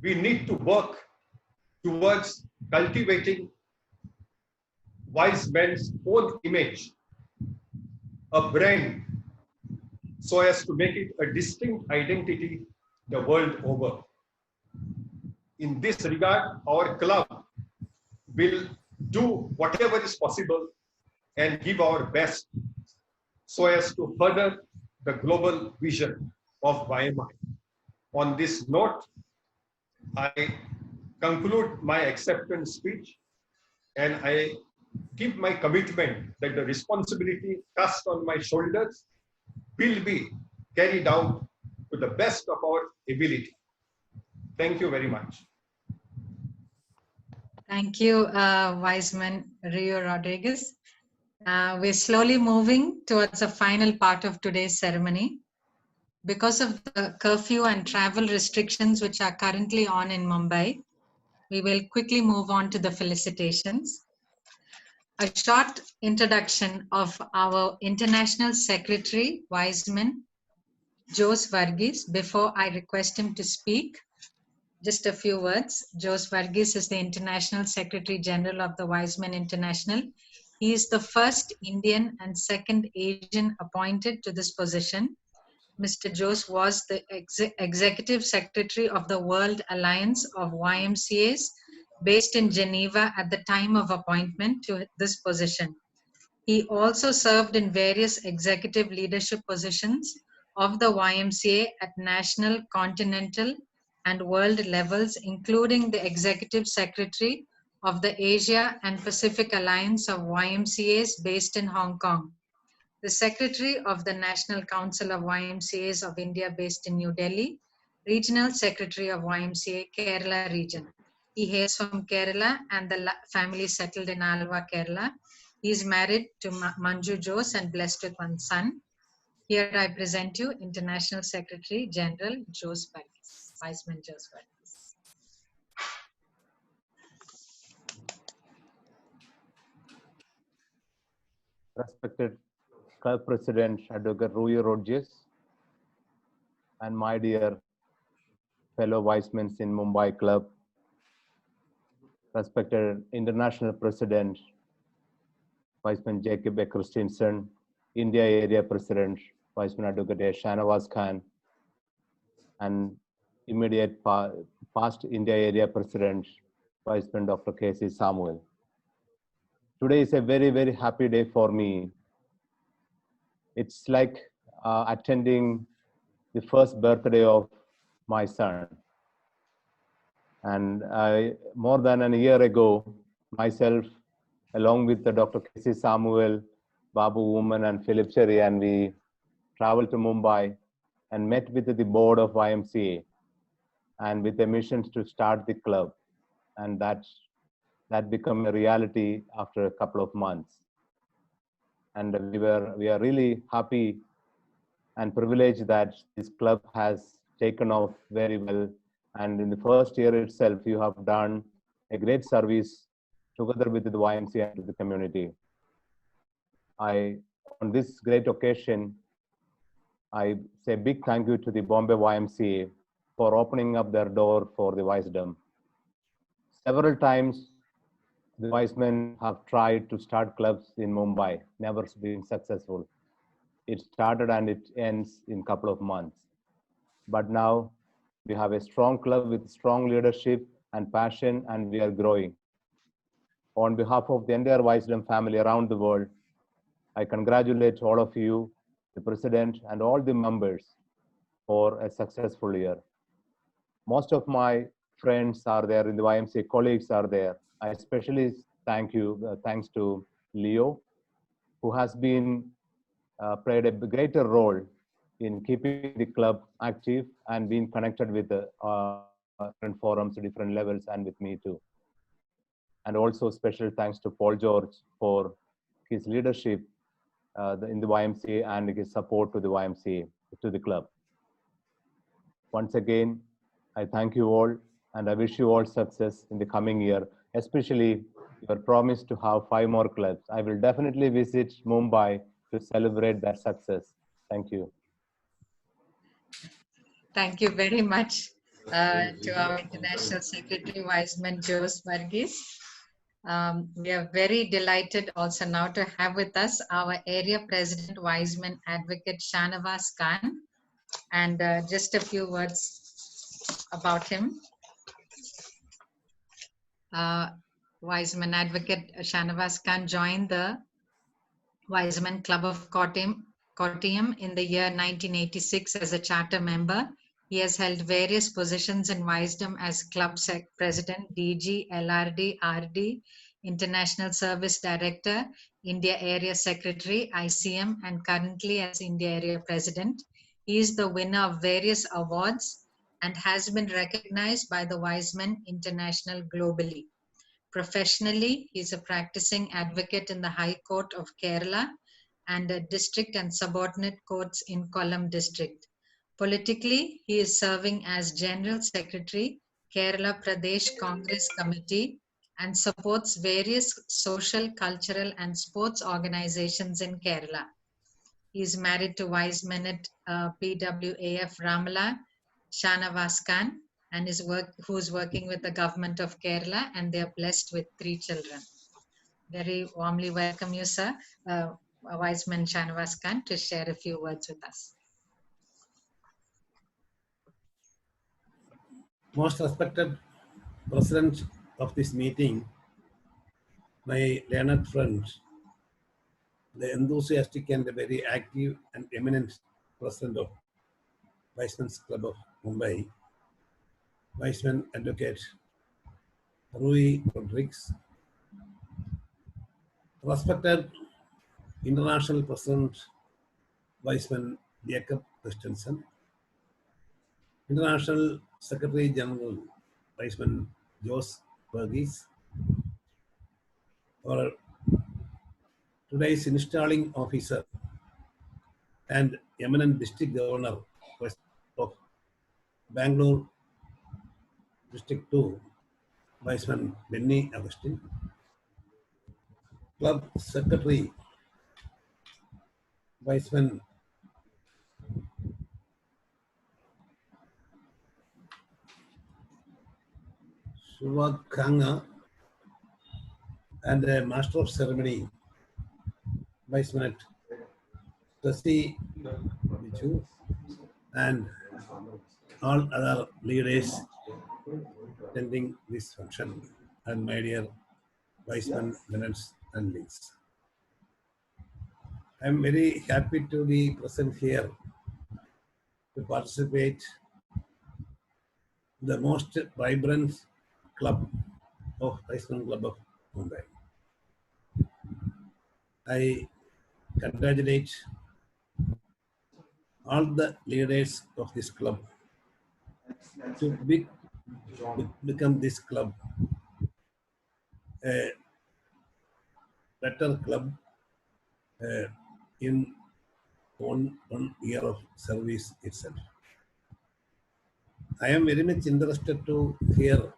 we need to work towards cultivating wise men's own image, a brand, so as to make it a distinct identity the world over. In this regard, our club will do whatever is possible and give our best so as to further the global vision of YMI. On this note, I conclude my acceptance speech and I give my commitment that the responsibility cast on my shoulders will be carried out to the best of our ability. Thank you very much. Thank you, Wiseman Rio Rodriguez. We're slowly moving towards the final part of today's ceremony. Because of the curfew and travel restrictions which are currently on in Mumbai, we will quickly move on to the felicitations. A short introduction of our International Secretary, Wiseman Jose Varghese, before I request him to speak. Just a few words. Jose Varghese is the International Secretary General of the Wiseman International. He is the first Indian and second Asian appointed to this position. Mr. Jose was the Executive Secretary of the World Alliance of YMCAs based in Geneva at the time of appointment to this position. He also served in various executive leadership positions of the YMCA at national, continental, and world levels, including the Executive Secretary of the Asia and Pacific Alliance of YMCAs based in Hong Kong, the Secretary of the National Council of YMCAs of India based in New Delhi, Regional Secretary of YMCA Kerala region. He hails from Kerala and the family settled in Alva, Kerala. He is married to Manju Jose and blessed with one son. Here I present you International Secretary General Jose Varghese, Wiseman Jose Varghese. Respected Club President Advocate Rui Rodgers and my dear fellow Wisemen in Mumbai Club, respected International President Wiseman Jacob Christensen, India Area President Wiseman Advocate Shanawaz Khan, and immediate past India Area President Wiseman Dr. K.C. Samuel. Today is a very, very happy day for me. It's like attending the first birthday of my son. And more than a year ago, myself, along with the Dr. K.C. Samuel, Babu Woman, and Philip Cherry, and we traveled to Mumbai and met with the board of YMCA and with the mission to start the club. And that became a reality after a couple of months. And we are really happy and privileged that this club has taken off very well. And in the first year itself, you have done a great service together with the YMCA and the community. On this great occasion, I say big thank you to the Bombay YMCA for opening up their door for the Wisdom. Several times, the Wisemen have tried to start clubs in Mumbai, never being successful. It started and it ends in a couple of months. But now we have a strong club with strong leadership and passion, and we are growing. On behalf of the entire Wisdom family around the world, I congratulate all of you, the president, and all the members for a successful year. Most of my friends are there in the YMCA, colleagues are there. I especially thanks to Leo, who has been played a greater role in keeping the club active and being connected with the different forums, different levels, and with me too. And also special thanks to Paul George for his leadership in the YMCA and his support to the YMCA, to the club. Once again, I thank you all and I wish you all success in the coming year, especially your promise to have 5 more clubs. I will definitely visit Mumbai to celebrate that success. Thank you. Thank you very much to our International Secretary, Wiseman Jose Varghese. We are very delighted also now to have with us our Area President, Wiseman Advocate Shanawaz Khan. And just a few words about him. Wiseman advocate Shanavas Khan joined the Wiseman Club of Kottayam in the year 1986 as a charter member. He has held various positions in Wisdom as Club President, DG, LRD, RD, International Service Director, India Area Secretary, ICM, and currently as India Area President. He is the winner of various awards and has been recognized by the Wiseman International globally. Professionally, he is a practicing advocate in the High Court of Kerala and a district and subordinate courts in Kollam district. Politically, he is serving as General Secretary, Kerala Pradesh Congress Committee, and supports various social, cultural, and sports organizations in Kerala. He is married to Wiseman at PWAF Ramala, Shana Vaskan, and who is working with the government of Kerala, and they are blessed with 3 children. Very warmly welcome you, sir, Wiseman Shanavas Khan, to share a few words with us. Most respected President of this meeting, my learned friends, the enthusiastic and very active and eminent President of Wiseman's Club of Mumbai, Wiseman Advocate Rui Rodriguez, respected International President Wiseman Jacob Christensen, International Secretary General Wiseman Jos Verghese, our today's installing officer and eminent district governor of Bangalore District 2, Wiseman Benny Agustin, Club Secretary Wiseman Suvad Kanga, and a Master of Ceremony Wiseman Trustee Bichu, and all other leaders attending this function, and my dear Wiseman Lieutenants and Links. I am very happy to be present here to participate in the most vibrant club of Wiseman Club of Mumbai. I congratulate all the leaders of this club to become this club a better club in one year of service itself. I am very much interested to hear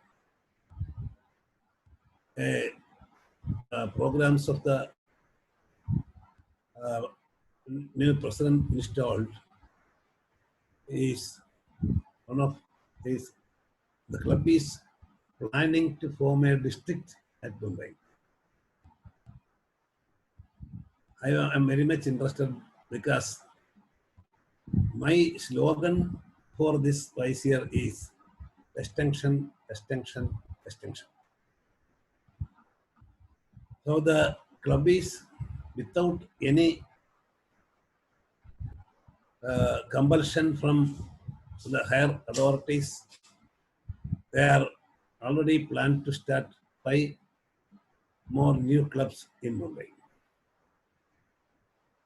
programs of the new president installed. Is one of these. The club is planning to form a district at Mumbai. I am very much interested because my slogan for this vice year is extension, extension, extension. So the club is without any compulsion from the higher authorities. They are already planned to start 5 more new clubs in Mumbai.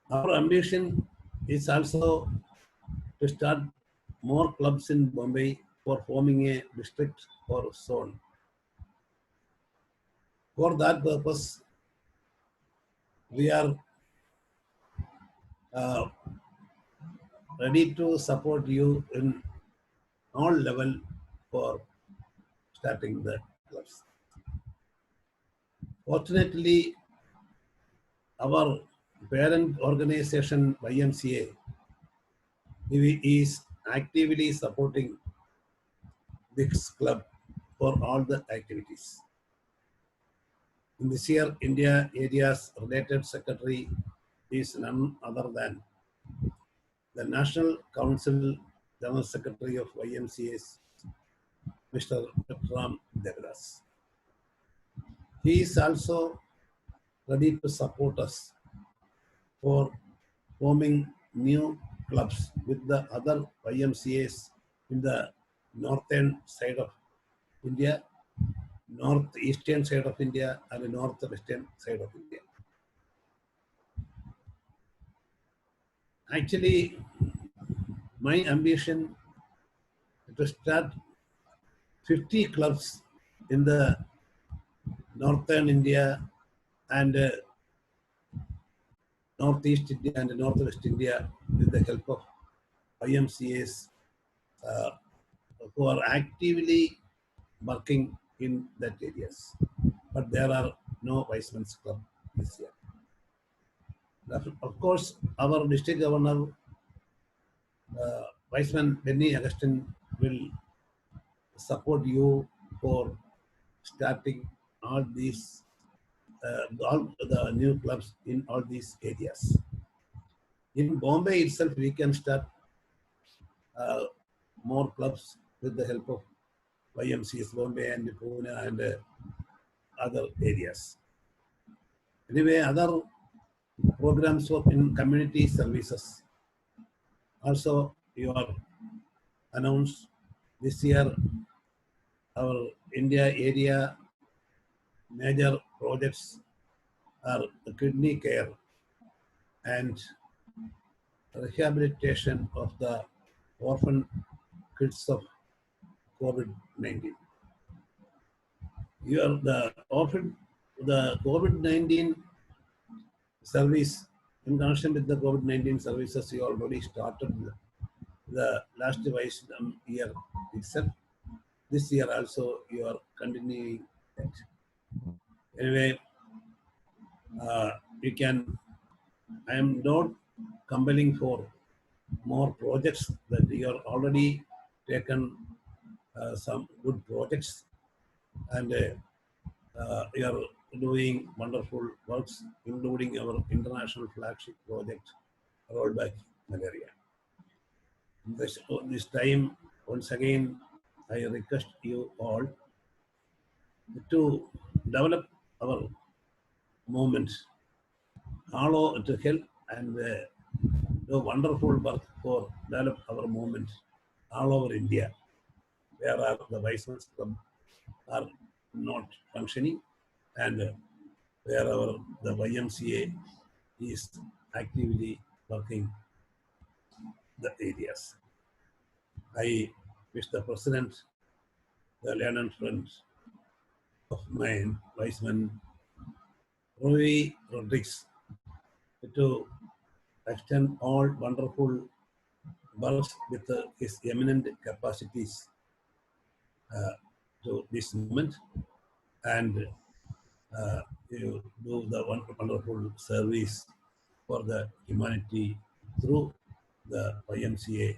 Our ambition is also to start more clubs in Mumbai for forming a district or zone. For that purpose, we are ready to support you in all level for starting the clubs. Fortunately, our parent organization YMCA is actively supporting this club for all the activities. In this year, India Area's related secretary is none other than the National Council General Secretary of YMCA, Mr. Ram Devadas. He is also ready to support us for forming new clubs with the other YMCAs in the northern side of India, northeastern side of India, and the northwestern side of India. Actually, my ambition is to start 50 clubs in the northern India and northeast India and northwest India with the help of YMCAs uh, who are actively working in that areas. But there are no Vice Men's Club this year. Of course, our district governor, Viceman Benny Augustine, will support you for starting all the new clubs in all these areas. In Bombay itself, we can start more clubs with the help of YMCS Bombay and Pune and other areas. Anyway, other programs in community services also you are announced this year. Our India area major projects are kidney care and rehabilitation of the orphan kids of COVID-19. The COVID-19 service, in connection with the COVID-19 services, you already started the last wisdom year itself. This year also you are continuing that. Anyway, I am not compelling for more projects that you are already taken some good projects and you are doing wonderful works, including our international flagship project, rollback malaria. This time, once again, I request you all to develop our movement, to help and do wonderful work for develop our movement all over India, where the Vice Men's Club are not functioning and wherever the YMCA is actively working the areas. I wish the President, the learned friend of mine, Viceman Roy Rodriguez, to extend all wonderful works with his eminent capacities to this moment and you do the wonderful service for the humanity through the YMCA.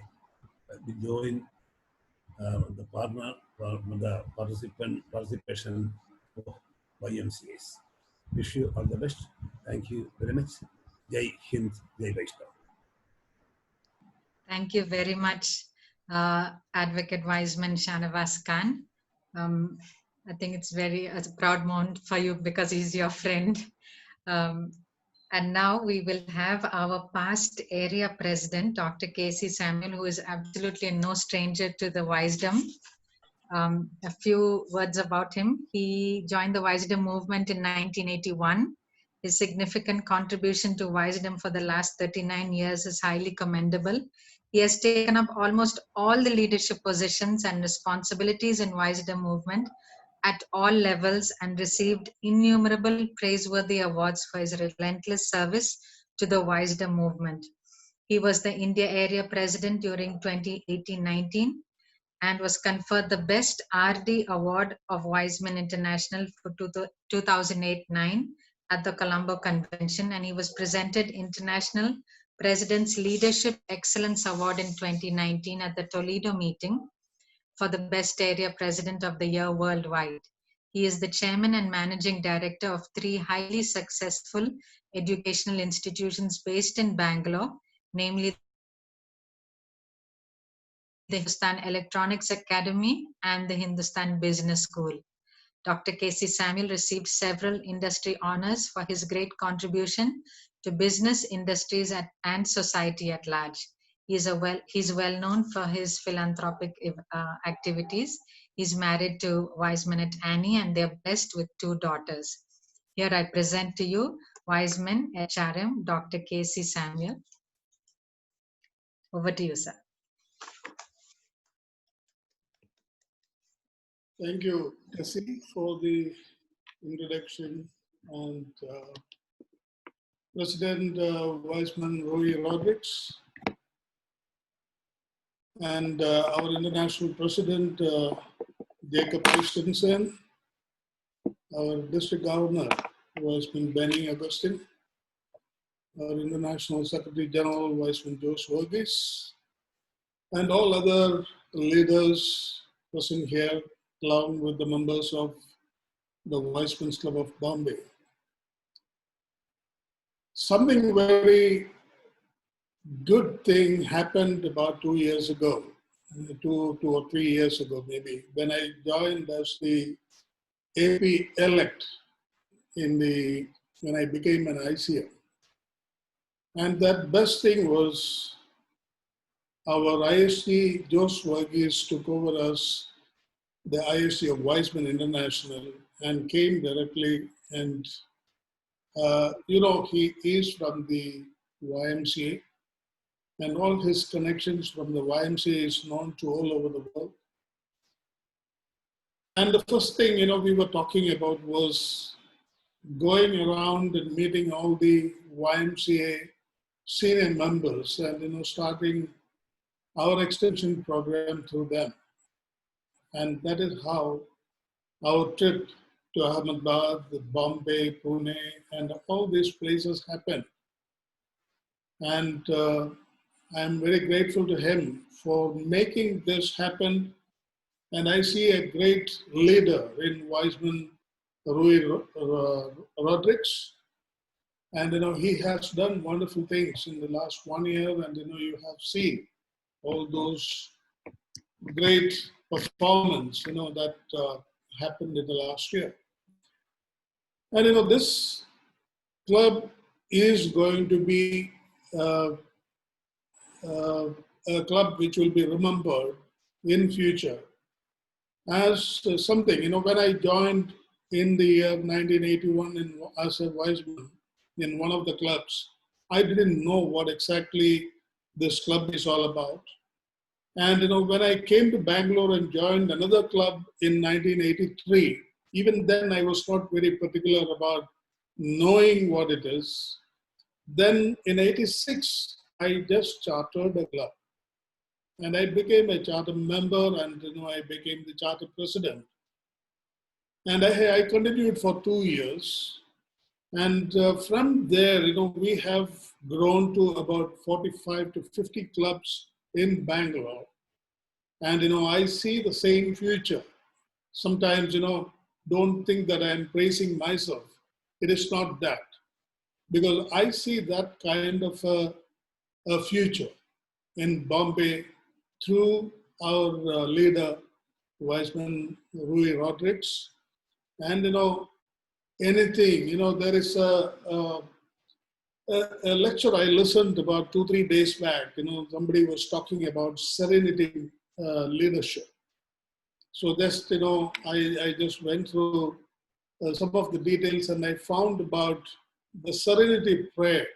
We join the participation of YMCAs. Wish you all the best. Thank you very much. Jai Hind, Jai Vaishnav. Thank you very much, Advocate Wiseman Shanavas Khan. I think it's a proud moment for you because he's your friend. And now we will have our past area president, Dr. Casey Samuel, who is absolutely no stranger to the Wisdom. A few words about him. He joined the Wisdom movement in 1981. His significant contribution to Wisdom for the last 39 years is highly commendable. He has taken up almost all the leadership positions and responsibilities in Wisdom movement at all levels and received innumerable praiseworthy awards for his relentless service to the Wisdom movement. He was the India area president during 2018-19 and was conferred the Best RD Award of Wiseman International for 2008-9 at the Colombo Convention, and he was presented International President's Leadership Excellence Award in 2019 at the Toledo meeting for the Best Area President of the Year worldwide. He is the chairman and managing director of 3 highly successful educational institutions based in Bangalore, namely the Hindustan Electronics Academy and the Hindustan Business School. Dr. K.C. Samuel received several industry honors for his great contribution to business, industries, and society at large. He's well known for his philanthropic activities. He's married to Wiseman Annie, and they're blessed with 2 daughters. Here I present to you Wiseman HRM, Dr. K.C. Samuel. Over to you, sir. Thank you, Tessie, for the introduction. And President Wiseman Roy Rodrigues and our International President Jacob Christensen, our District Governor Wiseman Benny Augustine, our International Secretary General Wiseman Jose Verghese, and all other leaders present here, along with the members of the Wiseman's Club of Bombay. Something very good thing happened about 2 years ago, 2 or 3 years ago maybe, when I joined as the AP elect when I became an ICM. And that best thing was our ISD, Jose Verghese, took over as the ISD of Wiseman International and came directly and he is from the YMCA, and all his connections from the YMCA is known to all over the world. And the first thing, we were talking about was going around and meeting all the YMCA senior members and, starting our extension program through them. And that is how our trip to Ahmedabad, Bombay, Pune, and all these places happened. And I'm very grateful to him for making this happen. And I see a great leader in Wiseman Rui Rodrigues. And he has done wonderful things in the last 1 year. And you have seen all those great performance, that happened in the last year. And this club is going to be a club which will be remembered in future as something. When I joined in the year 1981 as a Wiseman in one of the clubs, I didn't know what exactly this club is all about. And when I came to Bangalore and joined another club in 1983, even then I was not very particular about knowing what it is. Then in 86, I just chartered a club. And I became a charter member, and I became the charter president. And I continued for 2 years. And from there, we have grown to about 45 to 50 clubs in Bangalore. And I see the same future. Sometimes, don't think that I'm praising myself. It is not that. Because I see that kind of a future in Bombay through our leader, Wiseman Rui Rodrigues. And, anything, there is a lecture I listened about 2-3 days back. Somebody was talking about serenity leadership. So just, I just went through some of the details, and I found about the serenity prayer.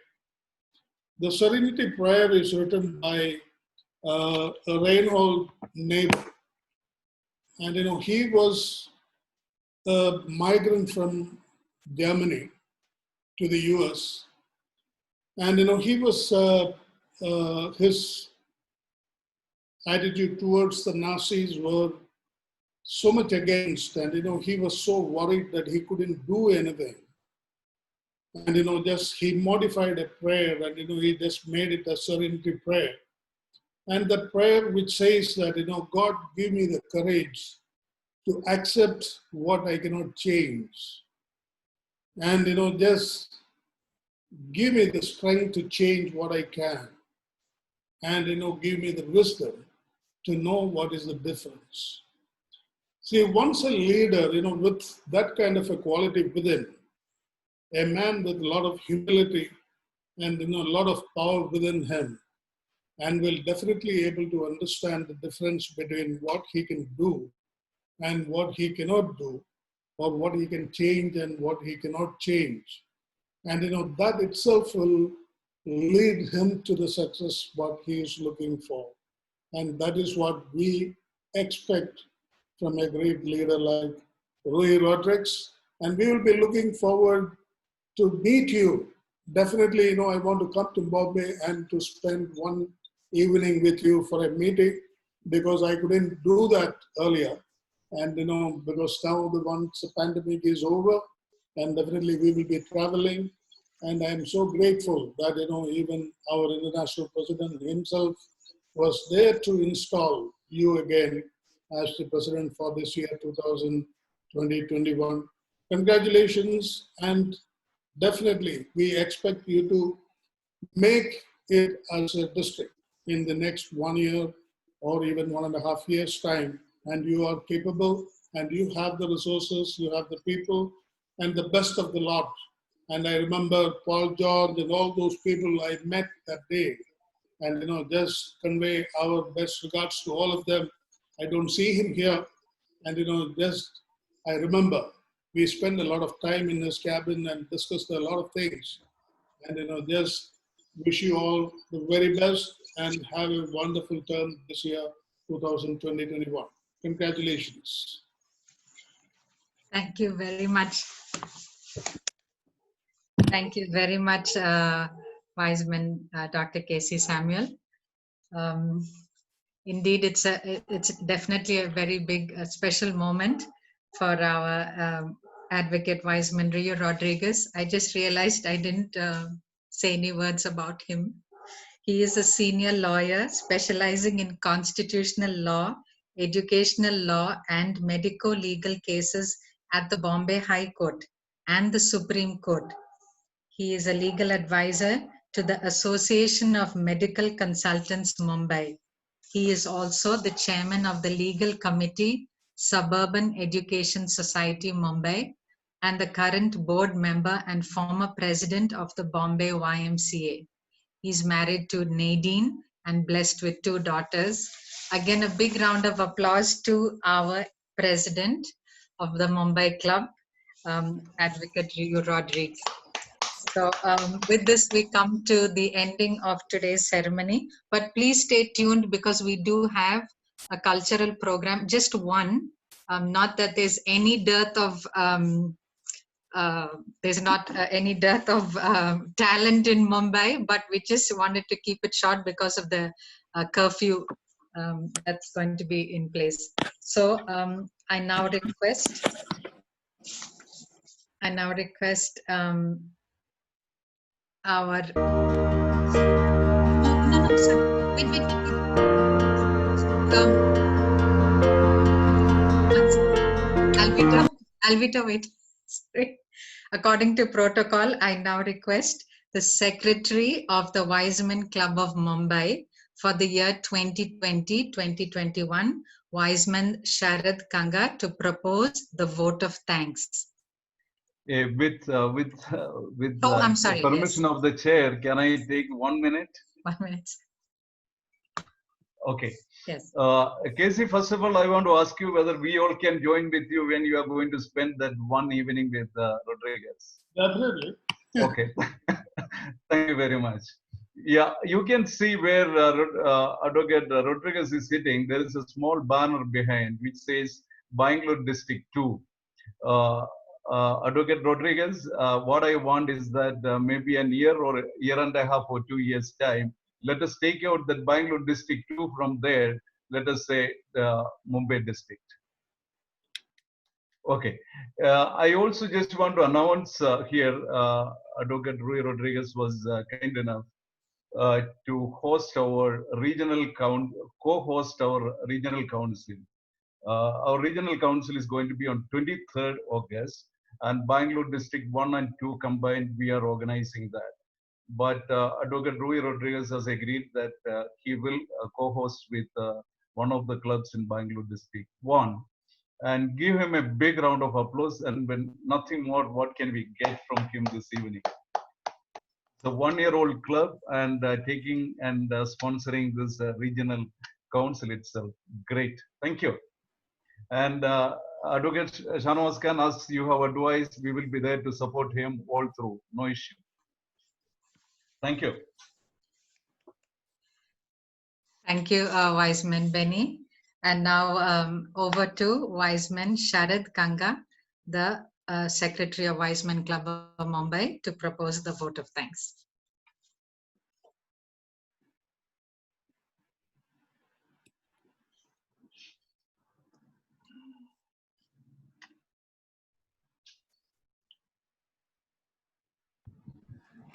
The serenity prayer is written by a Reinhold Niebuhr. And, he was a migrant from Germany to the US. And, he was, his attitude towards the Nazis were so much against, and, he was so worried that he couldn't do anything. And, just he modified a prayer, and, he just made it a serenity prayer. And the prayer which says that, God, give me the courage to accept what I cannot change. And, just give me the strength to change what I can. And, give me the wisdom to know what is the difference. See, once a leader, with that kind of a quality within, a man with a lot of humility and a lot of power within him, and will definitely able to understand the difference between what he can do and what he cannot do, or what he can change and what he cannot change. And that itself will lead him to the success what he is looking for. And that is what we expect from a great leader like Rui Rodriguez. And we will be looking forward to meet you. Definitely, I want to come to Bombay and to spend one evening with you for a meeting, because I couldn't do that earlier. And, because now once the pandemic is over, and definitely we will be traveling. And I'm so grateful that, even our international president himself was there to install you again as the president for this year, 2020-21. Congratulations, and definitely we expect you to make it as a district in the next 1 year or even 1.5 years time. And you are capable, and you have the resources, you have the people, and the best of the lot. And I remember Paul George and all those people I met that day. And just convey our best regards to all of them. I don't see him here. And just I remember we spent a lot of time in his cabin and discussed a lot of things. And just wish you all the very best and have a wonderful term this year, 2020-21. Congratulations. Thank you very much. Thank you very much, Wiseman, Dr. Casey Samuel. Um, Indeed, it's definitely a very big, special moment for our advocate Wiseman Rio Rodriguez. I just realized I didn't say any words about him. He is a senior lawyer specializing in constitutional law, educational law, and medico-legal cases at the Bombay High Court and the Supreme Court. He is a legal advisor to the Association of Medical Consultants, Mumbai. He is also the chairman of the Legal Committee, Suburban Education Society, Mumbai, and the current board member and former president of the Bombay YMCA. He's married to Nadine and blessed with 2 daughters. Again, a big round of applause to our president of the Mumbai Club, Advocate Rio Rodriguez. So with this, we come to the ending of today's ceremony. But please stay tuned, because we do have a cultural program, just one. Not that there's any dearth of any dearth of talent in Mumbai, but we just wanted to keep it short because of the curfew that's going to be in place. So I now request our no, sir. Wait. Alvita, wait. Sorry. According to protocol, I now request the Secretary of the Wiseman Club of Mumbai for the year 2020-2021, Wiseman Sharad Kanga, to propose the vote of thanks. With I'm sorry, permission yes. of the chair, can I take 1 minute? 1 minute. Okay. Yes. Casey, first of all, I want to ask you whether we all can join with you when you are going to spend that one evening with Rodriguez. Definitely. Okay. Thank you very much. Yeah, you can see where Advocate Rodriguez is sitting. There is a small banner behind which says Bangalore District 2. Advocate Rodriguez, what I want is that maybe a year or a year and a half or 2 years time, let us take out that Bangalore District 2 from there. Let us say Mumbai District. Okay. I also just want to announce here, Advocate Rui Rodriguez was kind enough to host our co-host our regional council. Our regional council is going to be on 23rd August, and Bangalore District 1 and 2 combined, we are organizing that. But Advocate Rui Rodriguez has agreed that he will co-host with one of the clubs in Bangalore District 1. and give him a big round of applause. And when nothing more, what can we get from him this evening? The 1-year-old club and taking and sponsoring this regional council itself. Great. Thank you. And Advocate Shanawaz Khan, as you have advised, we will be there to support him all through. No issue. Thank you. Thank you, Wiseman Benny. And now over to Wiseman Sharad Kanga, the Secretary of Wiseman Club of Mumbai, to propose the vote of thanks.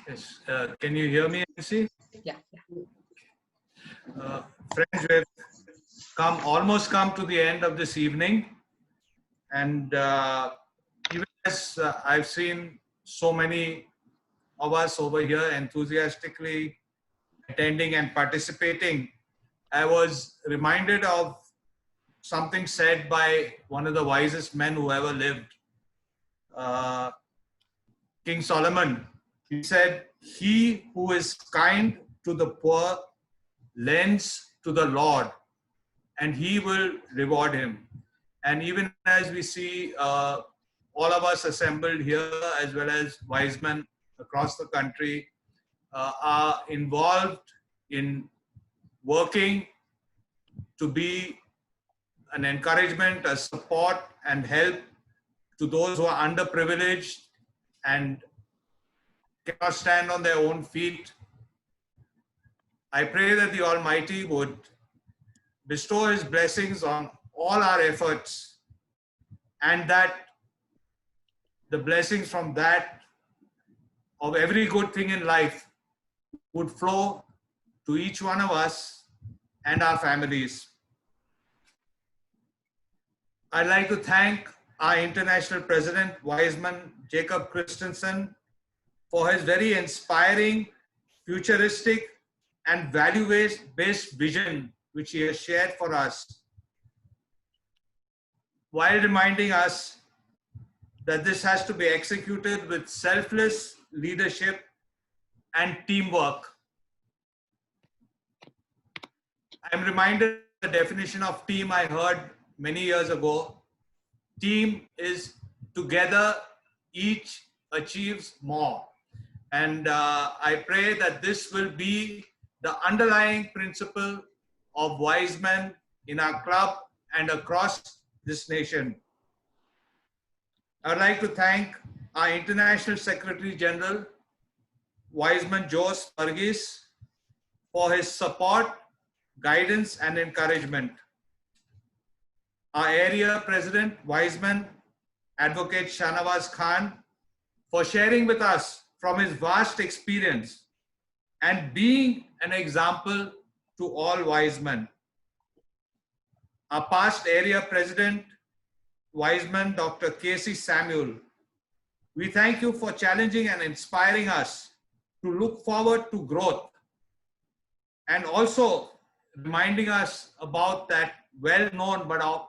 Yes. Can you hear me, MC? Yeah. Friends, we've almost come to the end of this evening. And even as I've seen so many of us over here enthusiastically attending and participating, I was reminded of something said by one of the wisest men who ever lived, King Solomon. He said, "He who is kind to the poor lends to the Lord, and he will reward him." And even as we see all of us assembled here, as well as wise men across the country, are involved in working to be an encouragement, a support, and help to those who are underprivileged and cannot stand on their own feet. I pray that the Almighty would bestow His blessings on all our efforts, and that the blessings from that of every good thing in life would flow to each one of us and our families. I'd like to thank our International President, Wiseman Jacob Christensen, for his very inspiring, futuristic, and value-based vision which he has shared for us, while reminding us that this has to be executed with selfless leadership and teamwork. I'm reminded of the definition of team I heard many years ago. Team is together, each achieves more. And I pray that this will be the underlying principle of wise men in our club and across this nation. I would like to thank our International Secretary General, Wiseman Jose Pargis, for his support, guidance, and encouragement. Our area president, Wiseman Advocate Shanawaz Khan, for sharing with us from his vast experience and being an example to all wise men. Our past area president, Wiseman Dr. Casey Samuel, we thank you for challenging and inspiring us to look forward to growth, and also reminding us about that well-known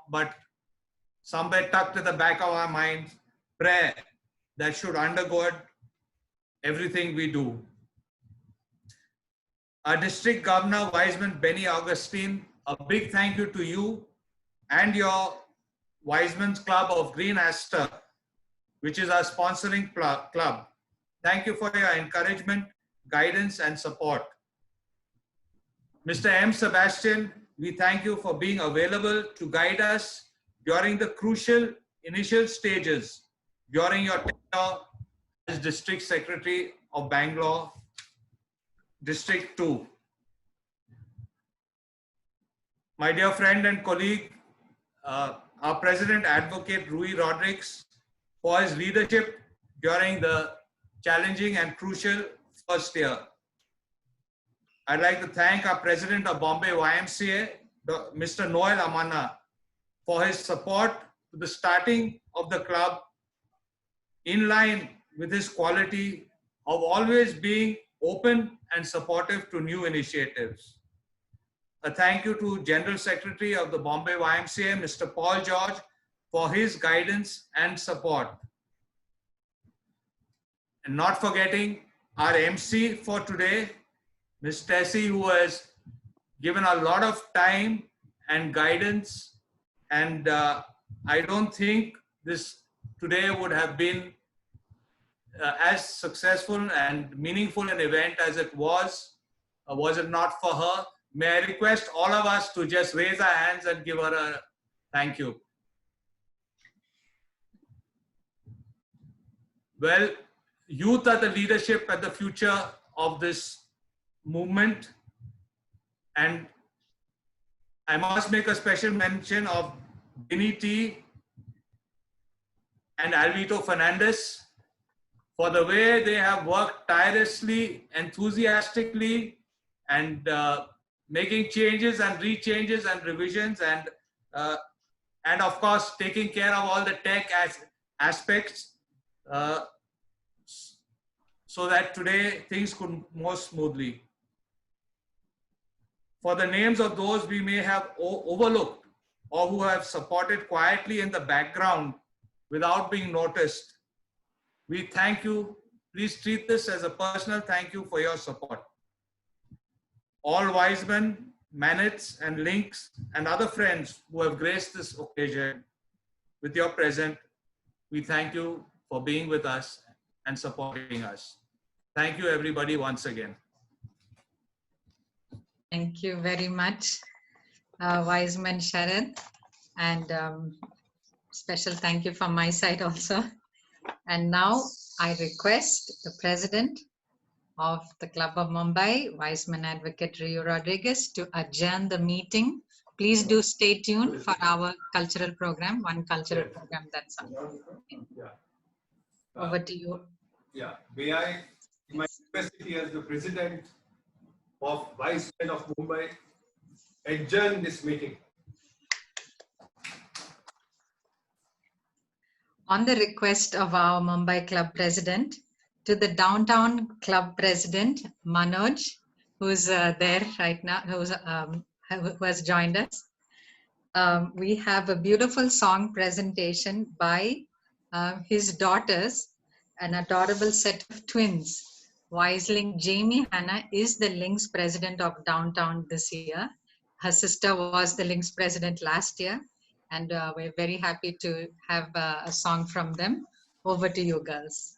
but somewhere tucked at the back of our minds prayer that should undergird everything we do. Our district governor, Wiseman Benny Augustine, a big thank you to you and your Wiseman's Club of Green Aster, which is our sponsoring club. Thank you for your encouragement, guidance, and support. Mr. M. Sebastian, we thank you for being available to guide us during the crucial initial stages during your tenure as District Secretary of Bangalore, District 2. My dear friend and colleague, our President Advocate Rui Rodriguez, for his leadership during the challenging and crucial first year. I'd like to thank our President of Bombay YMCA, Mr. Noel Amanna, for his support to the starting of the club, in line with his quality of always being open and supportive to new initiatives. A thank you to General Secretary of the Bombay YMCA, Mr. Paul George, for his guidance and support. And not forgetting our MC for today, Ms. Tessie, who has given a lot of time and guidance. And I don't think this today would have been as successful and meaningful an event as it was it not for her. May I request all of us to just raise our hands and give her a thank you. Well, youth are the leadership and the future of this movement. And I must make a special mention of Vinny T and Alvito Fernandez for the way they have worked tirelessly, enthusiastically, and making changes and rechanges and revisions, and of course taking care of all the tech aspects so that today things could move more smoothly. For the names of those we may have overlooked or who have supported quietly in the background without being noticed, we thank you. Please treat this as a personal thank you for your support. All Wiseman, Manets, and Links, and other friends who have graced this occasion with your presence, we thank you for being with us and supporting us. Thank you, everybody, once again. Thank you very much, Wiseman Sharad, and special thank you from my side also. And now I request the President of the Club of Mumbai, Wiseman Advocate Rio Rodriguez, to adjourn the meeting. Please do stay tuned for our cultural program, one cultural program that's up. Over to you. Yeah, may I, in my capacity as the President of Wiseman of Mumbai, adjourn this meeting. On the request of our Mumbai Club President, to the Downtown Club President, Manoj, who's there right now, who has joined us. We have a beautiful song presentation by his daughters, an adorable set of twins. Wiseling Jamie Hanna is the Links President of Downtown this year. Her sister was the Links President last year, and we're very happy to have a song from them. Over to you, girls.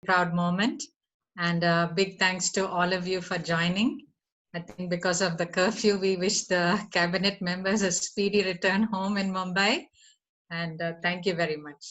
proud moment. And big thanks to all of you for joining. I think because of the curfew, we wish the cabinet members a speedy return home in Mumbai. And thank you very much.